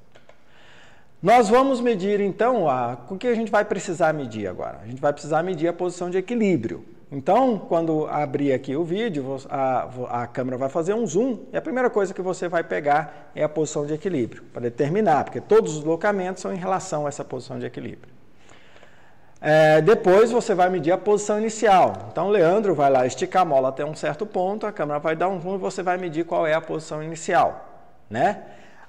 Nós vamos medir, então, o que a gente vai precisar medir agora? A gente vai precisar medir a posição de equilíbrio. Então, quando abrir aqui o vídeo, a câmera vai fazer um zoom, e a primeira coisa que você vai pegar é a posição de equilíbrio, para determinar, porque todos os deslocamentos são em relação a essa posição de equilíbrio. Depois você vai medir a posição inicial. Então, o Leandro vai lá esticar a mola até um certo ponto, a câmera vai dar um zoom e você vai medir qual é a posição inicial, né?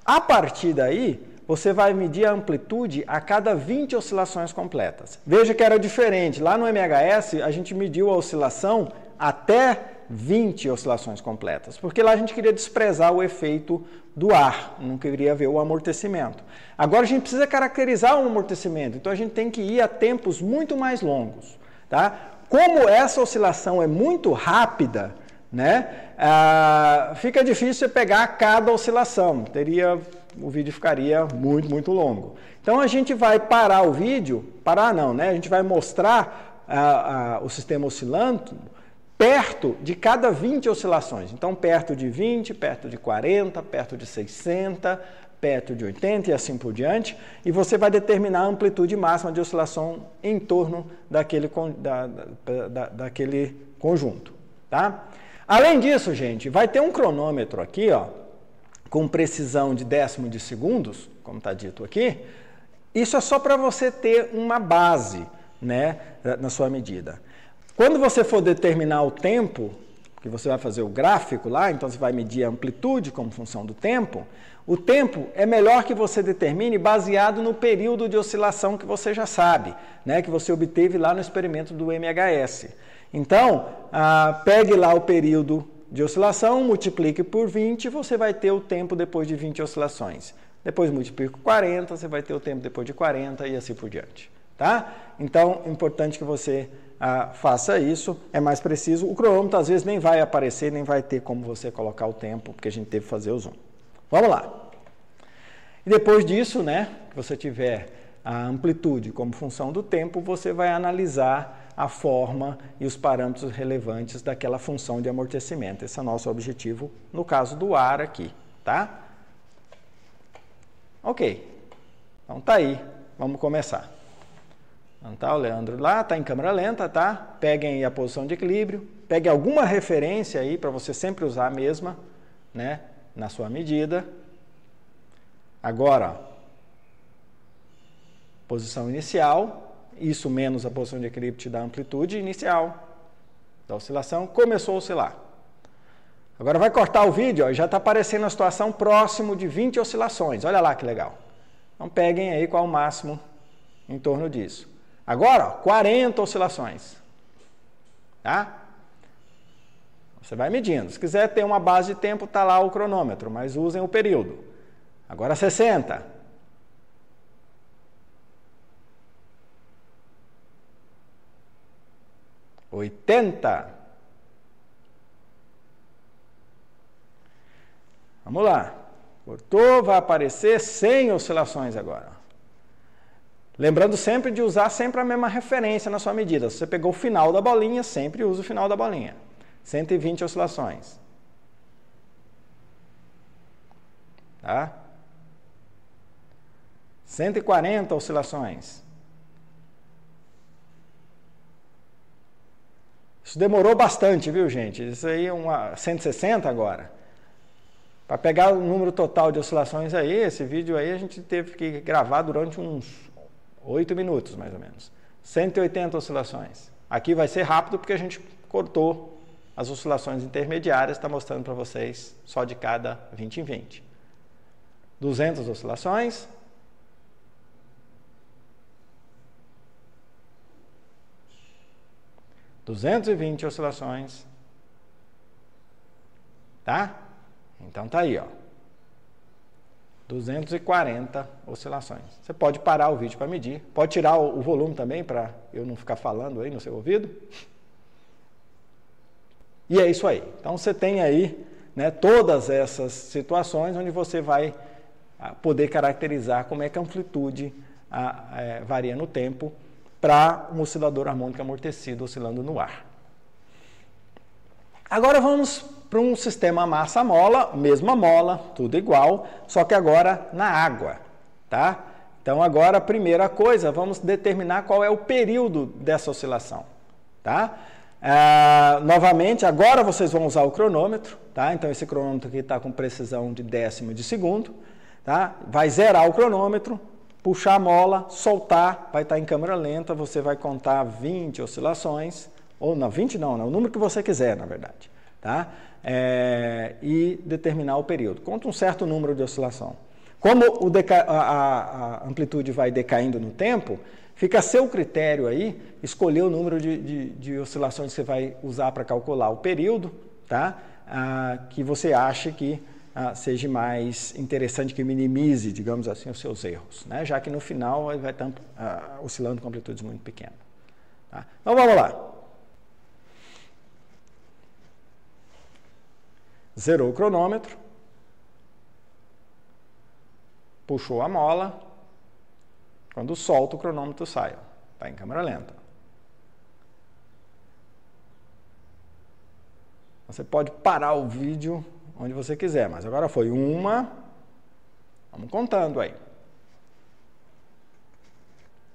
A partir daí, você vai medir a amplitude a cada 20 oscilações completas. Veja que era diferente. Lá no MHS, a gente mediu a oscilação até 20 oscilações completas, porque lá a gente queria desprezar o efeito do ar, não queria ver o amortecimento. Agora a gente precisa caracterizar o amortecimento, então a gente tem que ir a tempos muito mais longos, tá? Como essa oscilação é muito rápida, né, fica difícil pegar cada oscilação, o vídeo ficaria muito, muito longo. Então a gente vai parar o vídeo, a gente vai mostrar o sistema oscilando perto de cada 20 oscilações. Então, perto de 20, perto de 40, perto de 60, perto de 80 e assim por diante. E você vai determinar a amplitude máxima de oscilação em torno daquele conjunto. Tá? Além disso, gente, vai ter um cronômetro aqui, ó, com precisão de décimo de segundos, como está dito aqui. Isso é só para você ter uma base, né, na sua medida. Quando você for determinar o tempo, que você vai fazer o gráfico lá, então você vai medir a amplitude como função do tempo, o tempo é melhor que você determine baseado no período de oscilação que você já sabe, né, que você obteve lá no experimento do MHS. Então, pegue lá o período de oscilação, multiplique por 20, você vai ter o tempo depois de 20 oscilações. Depois multiplique por 40, você vai ter o tempo depois de 40 e assim por diante. Tá? Então, é importante que você faça isso, é mais preciso. O cronômetro às vezes nem vai aparecer, nem vai ter como você colocar o tempo, porque a gente teve que fazer o zoom. Vamos lá. E depois disso, né, que você tiver a amplitude como função do tempo, você vai analisar a forma e os parâmetros relevantes daquela função de amortecimento. Esse é o nosso objetivo no caso do ar aqui, tá? Ok. Então tá aí, vamos começar. Então tá o Leandro lá, tá em câmera lenta, tá? Peguem aí a posição de equilíbrio, peguem alguma referência aí para você sempre usar a mesma, né, na sua medida. Agora, posição inicial, isso menos a posição de equilíbrio te dá a amplitude inicial da oscilação, começou a oscilar. Agora vai cortar o vídeo, ó, já está aparecendo a situação próximo de 20 oscilações, olha lá que legal. Então peguem aí qual o máximo em torno disso. Agora, ó, 40 oscilações. Tá? Você vai medindo. Se quiser ter uma base de tempo, está lá o cronômetro, mas usem o período. Agora 60. 80. Vamos lá. Cortou, vai aparecer 100 oscilações agora. Lembrando sempre de usar sempre a mesma referência na sua medida. Se você pegou o final da bolinha, sempre usa o final da bolinha. 120 oscilações. Tá? 140 oscilações. Isso demorou bastante, viu, gente? Isso aí é uma 160 agora. Para pegar o número total de oscilações aí, esse vídeo aí a gente teve que gravar durante uns 8 minutos, mais ou menos. 180 oscilações. Aqui vai ser rápido porque a gente cortou as oscilações intermediárias, está mostrando para vocês só de cada 20 em 20. 200 oscilações. 220 oscilações. Tá? Então tá aí, ó. 240 oscilações. Você pode parar o vídeo para medir. Pode tirar o volume também para eu não ficar falando aí no seu ouvido. E é isso aí. Então você tem aí, né, todas essas situações onde você vai poder caracterizar como é que a amplitude varia no tempo para um oscilador harmônico amortecido oscilando no ar. Agora vamos para um sistema massa-mola, mesma mola, tudo igual, só que agora na água, tá? Então agora a primeira coisa, vamos determinar qual é o período dessa oscilação, tá? Novamente, agora vocês vão usar o cronômetro, tá? Então esse cronômetro aqui está com precisão de décimo de segundo, tá? Vai zerar o cronômetro, puxar a mola, soltar, vai estar em câmera lenta, você vai contar 20 oscilações, ou não, 20 não, o número que você quiser, na verdade, tá? E determinar o período. Conta um certo número de oscilação. Como a amplitude vai decaindo no tempo, fica a seu critério aí escolher o número de oscilações que você vai usar para calcular o período, tá? Que você acha que seja mais interessante, que minimize, digamos assim, os seus erros, né? Já que no final ele vai estar oscilando com amplitudes muito pequenas. Tá? Então vamos lá. Zerou o cronômetro, puxou a mola, quando solta o cronômetro sai, está em câmera lenta. Você pode parar o vídeo onde você quiser, mas agora foi uma, vamos contando aí.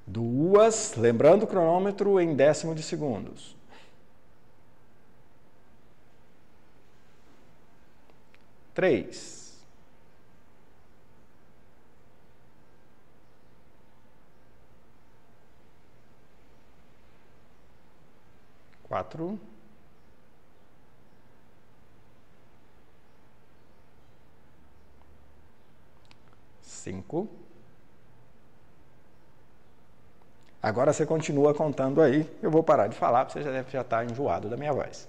2, lembrando o cronômetro em décimo de segundos. 3. 4. 5. Agora você continua contando aí. Eu vou parar de falar, porque você já deve estar enjoado da minha voz.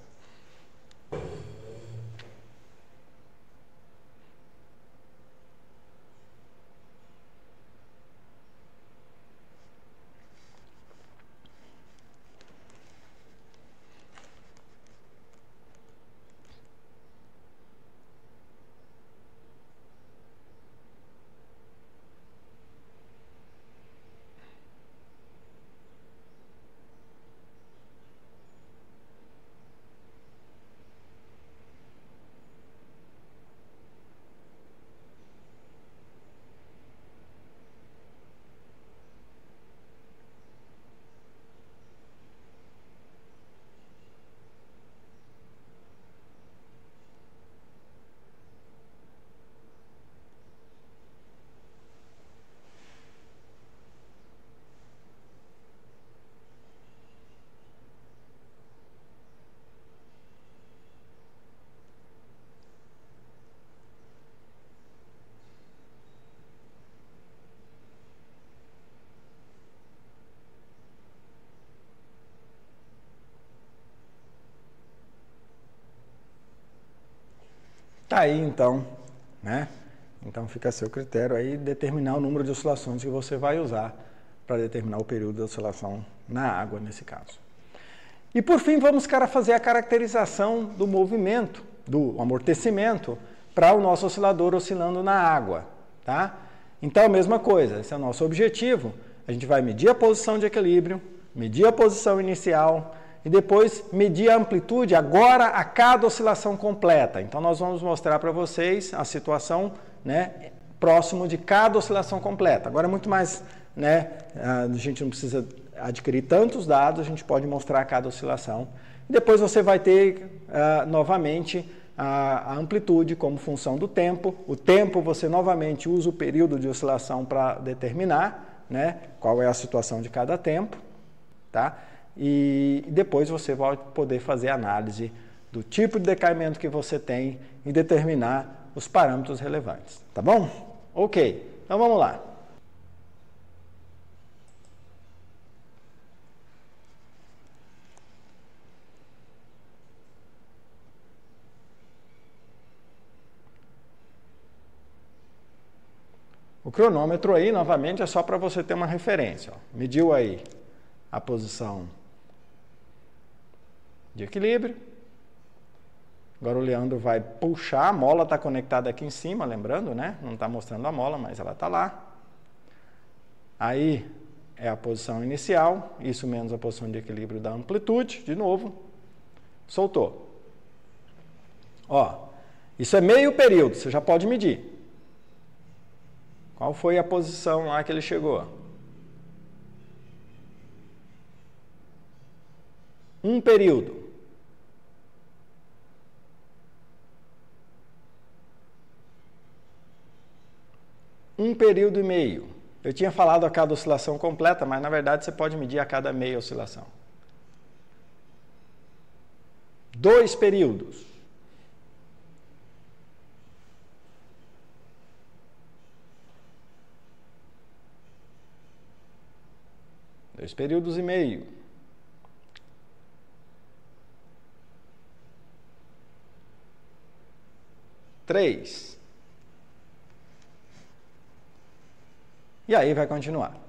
Tá aí então, né? Então fica a seu critério aí determinar o número de oscilações que você vai usar para determinar o período de oscilação na água, nesse caso. E por fim, vamos fazer a caracterização do movimento, do amortecimento, para o nosso oscilador oscilando na água, tá? Então, a mesma coisa, esse é o nosso objetivo. A gente vai medir a posição de equilíbrio, medir a posição inicial e depois medir a amplitude agora a cada oscilação completa. Então, nós vamos mostrar para vocês a situação, né, próximo de cada oscilação completa. Agora é muito mais, né, a gente não precisa adquirir tantos dados, a gente pode mostrar cada oscilação. Depois você vai ter novamente a amplitude como função do tempo. O tempo você novamente usa o período de oscilação para determinar, né, qual é a situação de cada tempo, tá? E depois você vai poder fazer análise do tipo de decaimento que você tem e determinar os parâmetros relevantes, tá bom? Ok, então vamos lá. O cronômetro aí, novamente, é só para você ter uma referência. Ó. Mediu aí a posição de equilíbrio. Agora o Leandro vai puxar, a mola está conectada aqui em cima, lembrando, né? Não está mostrando a mola, mas ela está lá. Aí é a posição inicial, isso menos a posição de equilíbrio da amplitude, de novo. Soltou. Ó, isso é meio período, você já pode medir. Qual foi a posição lá que ele chegou? Um período. Um período e meio. Eu tinha falado a cada oscilação completa, mas na verdade você pode medir a cada meia oscilação. 2 períodos. 2 períodos e meio. 3. E aí vai continuar.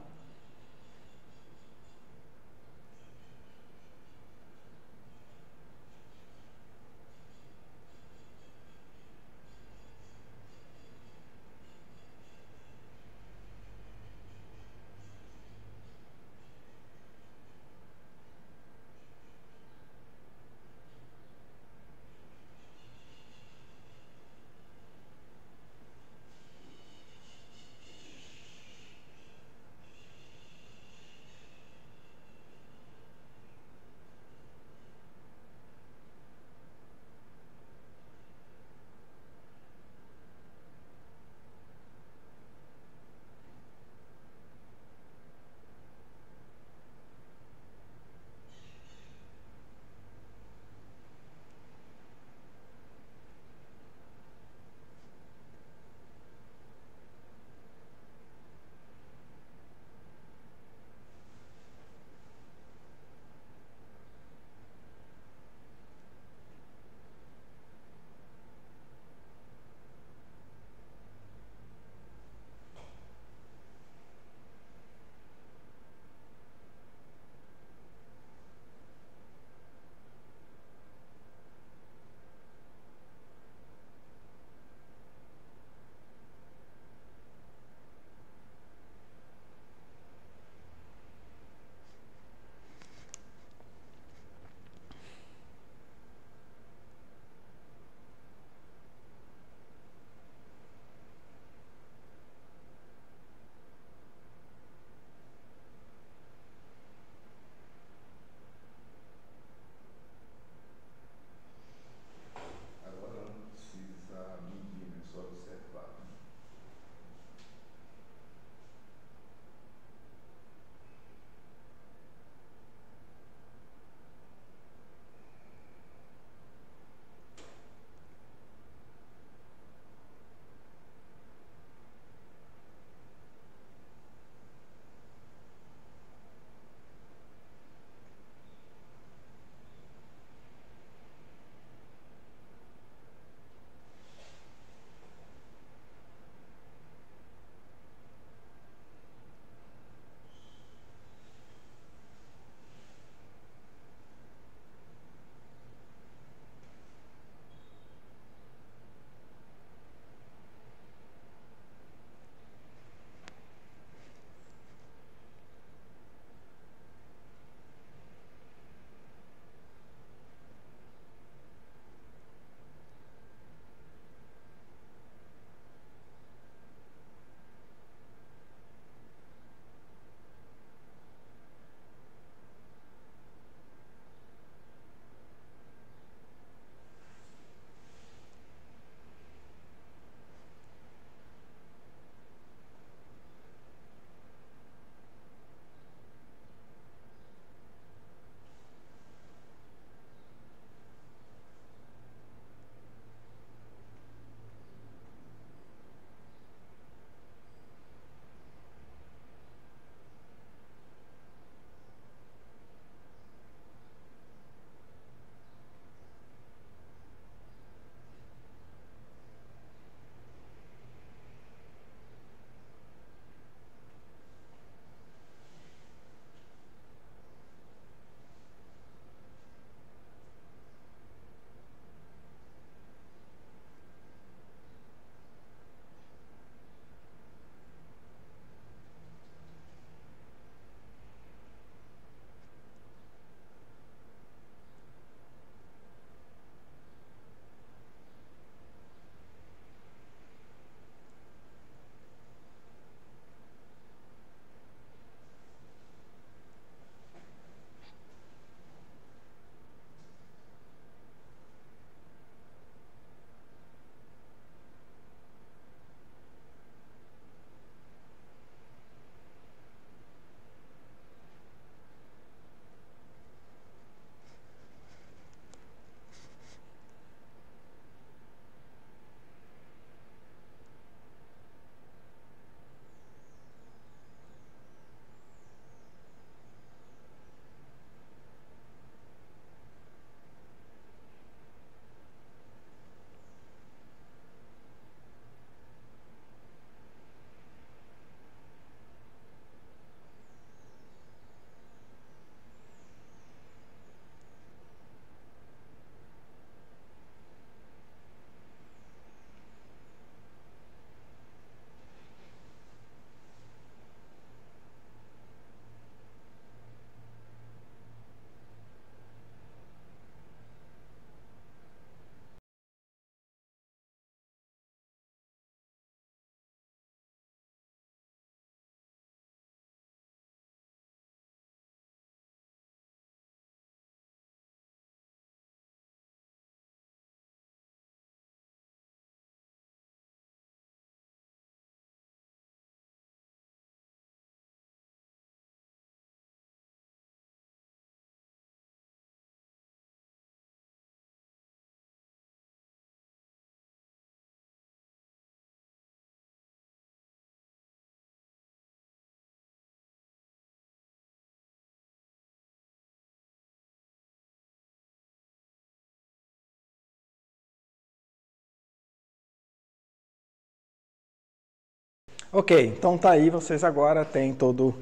Ok, então tá aí, vocês agora têm todos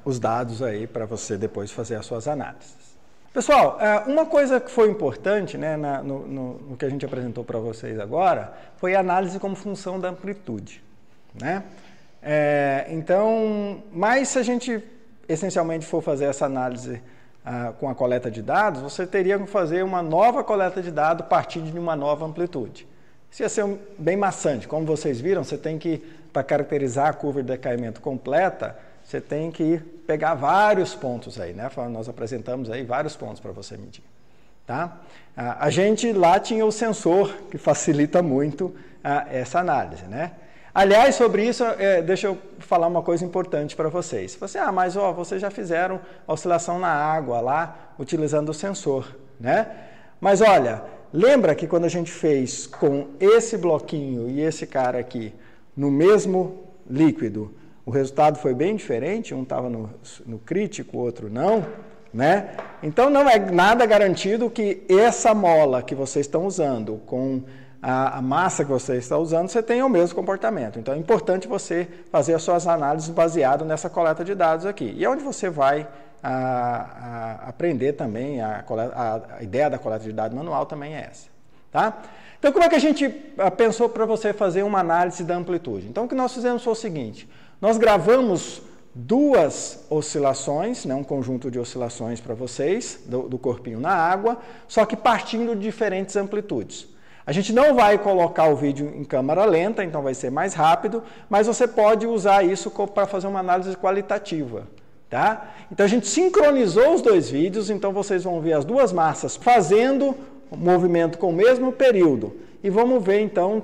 os dados aí para você depois fazer as suas análises. Pessoal, uma coisa que foi importante, né, no que a gente apresentou para vocês agora, foi a análise como função da amplitude, né? Então, mas se a gente essencialmente for fazer essa análise com a coleta de dados, você teria que fazer uma nova coleta de dados partindo de uma nova amplitude. Isso ia ser bem maçante. Como vocês viram, você tem que, para caracterizar a curva de decaimento completa, você tem que pegar vários pontos aí, né? Nós apresentamos aí vários pontos para você medir, tá? A gente lá tinha o sensor, que facilita muito essa análise, né? Aliás, sobre isso, deixa eu falar uma coisa importante para vocês. Você, mas vocês já fizeram oscilação na água lá, utilizando o sensor, né? Mas olha, lembra que quando a gente fez com esse bloquinho e esse cara aqui no mesmo líquido, o resultado foi bem diferente, um estava no crítico, o outro não, né? Então não é nada garantido que essa mola que vocês estão usando com a massa que você está usando, você tenha o mesmo comportamento. Então é importante você fazer as suas análises baseado nessa coleta de dados aqui. E é onde você vai aprender também, a ideia da coleta de dados manual também é essa, tá? Então como é que a gente pensou para você fazer uma análise da amplitude? Então o que nós fizemos foi o seguinte: nós gravamos duas oscilações, né, um conjunto de oscilações para vocês, do corpinho na água, só que partindo de diferentes amplitudes. A gente não vai colocar o vídeo em câmera lenta, então vai ser mais rápido, mas você pode usar isso para fazer uma análise qualitativa, tá? Então a gente sincronizou os dois vídeos, então vocês vão ver as duas massas fazendo o movimento com o mesmo período. E vamos ver então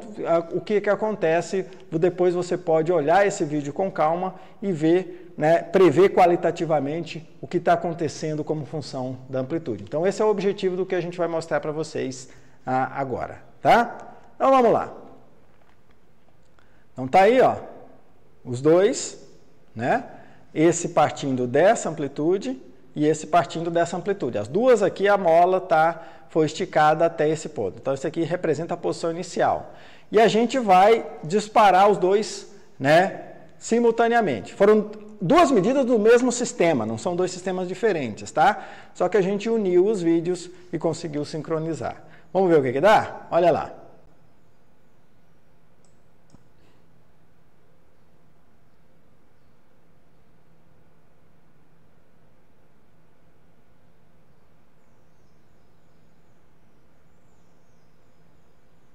o que acontece. Depois você pode olhar esse vídeo com calma e ver, né, prever qualitativamente o que está acontecendo como função da amplitude. Então esse é o objetivo do que a gente vai mostrar para vocês agora, tá? Então vamos lá. Então tá aí, ó, os dois, né? Esse partindo dessa amplitude e esse partindo dessa amplitude. As duas aqui, a mola foi esticada até esse ponto. Então, isso aqui representa a posição inicial. E a gente vai disparar os dois, né, simultaneamente. Foram duas medidas do mesmo sistema, não são dois sistemas diferentes, tá? Só que a gente uniu os vídeos e conseguiu sincronizar. Vamos ver o que dá? Olha lá.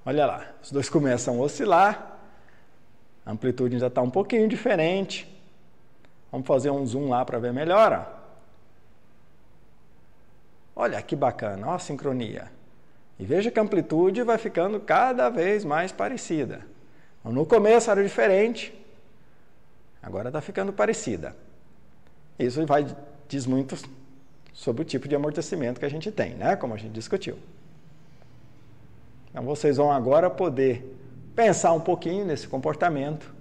Olha lá, os dois começam a oscilar, a amplitude já está um pouquinho diferente. Vamos fazer um zoom lá para ver melhor. Ó. Olha que bacana, ó a sincronia. E veja que a amplitude vai ficando cada vez mais parecida. Então, no começo era diferente, agora está ficando parecida. Isso diz muito sobre o tipo de amortecimento que a gente tem, né? Como a gente discutiu. Então, vocês vão agora poder pensar um pouquinho nesse comportamento,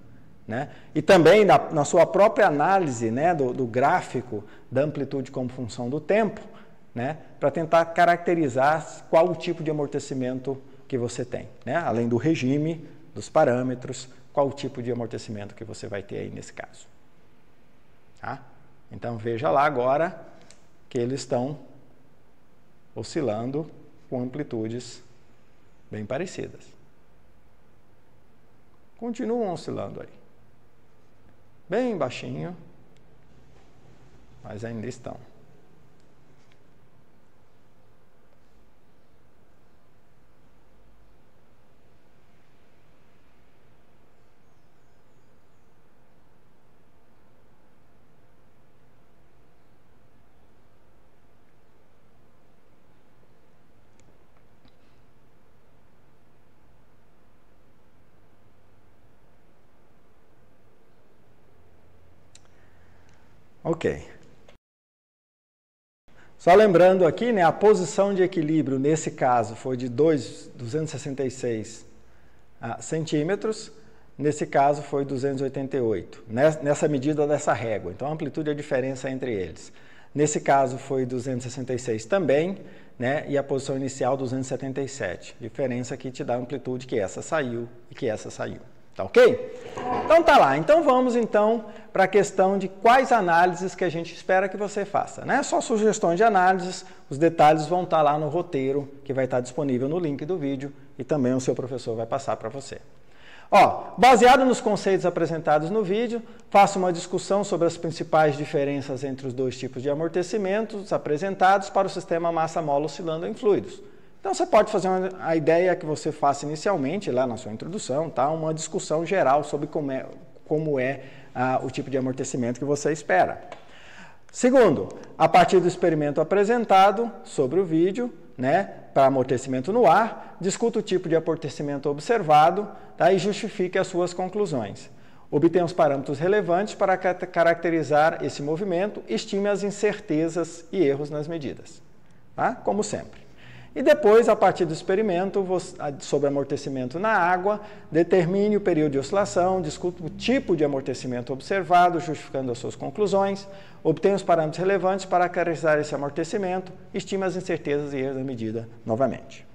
né? E também na sua própria análise, né, do gráfico da amplitude como função do tempo, né, para tentar caracterizar qual o tipo de amortecimento que você tem, né? Além do regime, dos parâmetros, qual o tipo de amortecimento que você vai ter aí nesse caso. Tá? Então, veja lá agora que eles estão oscilando com amplitudes bem parecidas. Continuam oscilando aí. Bem baixinho, mas ainda estão. Ok. Só lembrando aqui, né, a posição de equilíbrio nesse caso foi de 266 centímetros, nesse caso foi 288, nessa medida dessa régua. Então a amplitude é a diferença entre eles. Nesse caso foi 266 também, né, e a posição inicial 277. Diferença que te dá a amplitude que essa saiu e que essa saiu. Tá ok? Então tá lá. Então vamos então para a questão de quais análises que a gente espera que você faça, né? Só sugestões de análises, os detalhes vão estar lá no roteiro que vai estar disponível no link do vídeo e também o seu professor vai passar para você. Ó, baseado nos conceitos apresentados no vídeo, faço uma discussão sobre as principais diferenças entre os dois tipos de amortecimentos apresentados para o sistema massa-mola oscilando em fluidos. Então, você pode fazer a ideia que você faça inicialmente, lá na sua introdução, tá? Uma discussão geral sobre como é o tipo de amortecimento que você espera. Segundo, a partir do experimento apresentado sobre o vídeo, né, para amortecimento no ar, discuta o tipo de amortecimento observado, tá, e justifique as suas conclusões. Obtenha os parâmetros relevantes para caracterizar esse movimento, estime as incertezas e erros nas medidas, tá? Como sempre. E depois, a partir do experimento sobre amortecimento na água, determine o período de oscilação, discuta o tipo de amortecimento observado, justificando as suas conclusões, obtenha os parâmetros relevantes para caracterizar esse amortecimento, estime as incertezas e erros da medida novamente.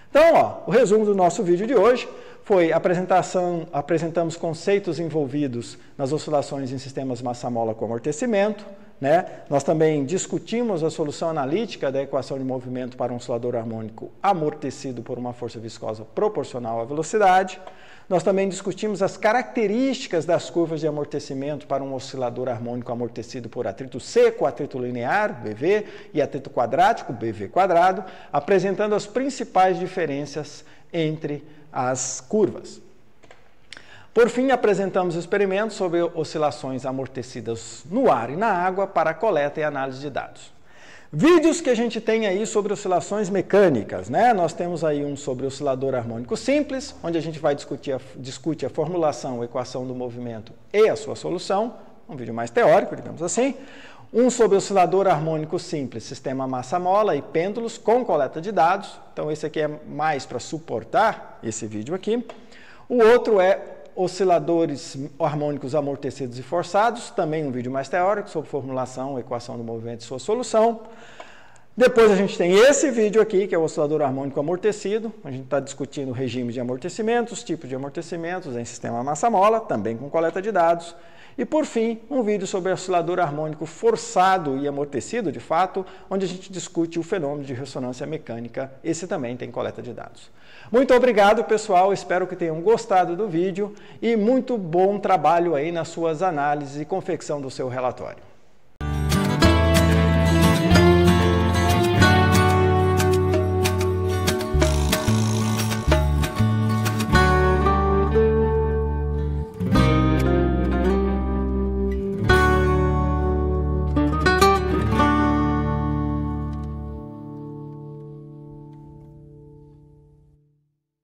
Então, ó, o resumo do nosso vídeo de hoje foi apresentamos conceitos envolvidos nas oscilações em sistemas massa-mola com amortecimento, né? Nós também discutimos a solução analítica da equação de movimento para um oscilador harmônico amortecido por uma força viscosa proporcional à velocidade. Nós também discutimos as características das curvas de amortecimento para um oscilador harmônico amortecido por atrito seco, atrito linear, BV, e atrito quadrático, BV quadrado, apresentando as principais diferenças entre as curvas. Por fim, apresentamos experimentos sobre oscilações amortecidas no ar e na água para coleta e análise de dados. Vídeos que a gente tem aí sobre oscilações mecânicas, né? Nós temos aí um sobre oscilador harmônico simples, onde a gente vai discute a formulação, a equação do movimento e a sua solução, um vídeo mais teórico, digamos assim. Um sobre oscilador harmônico simples, sistema massa-mola e pêndulos com coleta de dados. Então, esse aqui é mais para suportar esse vídeo aqui. O outro é osciladores harmônicos amortecidos e forçados, também um vídeo mais teórico sobre formulação, equação do movimento e sua solução. Depois a gente tem esse vídeo aqui, que é o oscilador harmônico amortecido. A gente está discutindo o regime de amortecimentos, tipos de amortecimentos em sistema massa-mola, também com coleta de dados. E, por fim, um vídeo sobre oscilador harmônico forçado e amortecido, de fato, onde a gente discute o fenômeno de ressonância mecânica. Esse também tem coleta de dados. Muito obrigado, pessoal. Espero que tenham gostado do vídeo e muito bom trabalho aí nas suas análises e confecção do seu relatório.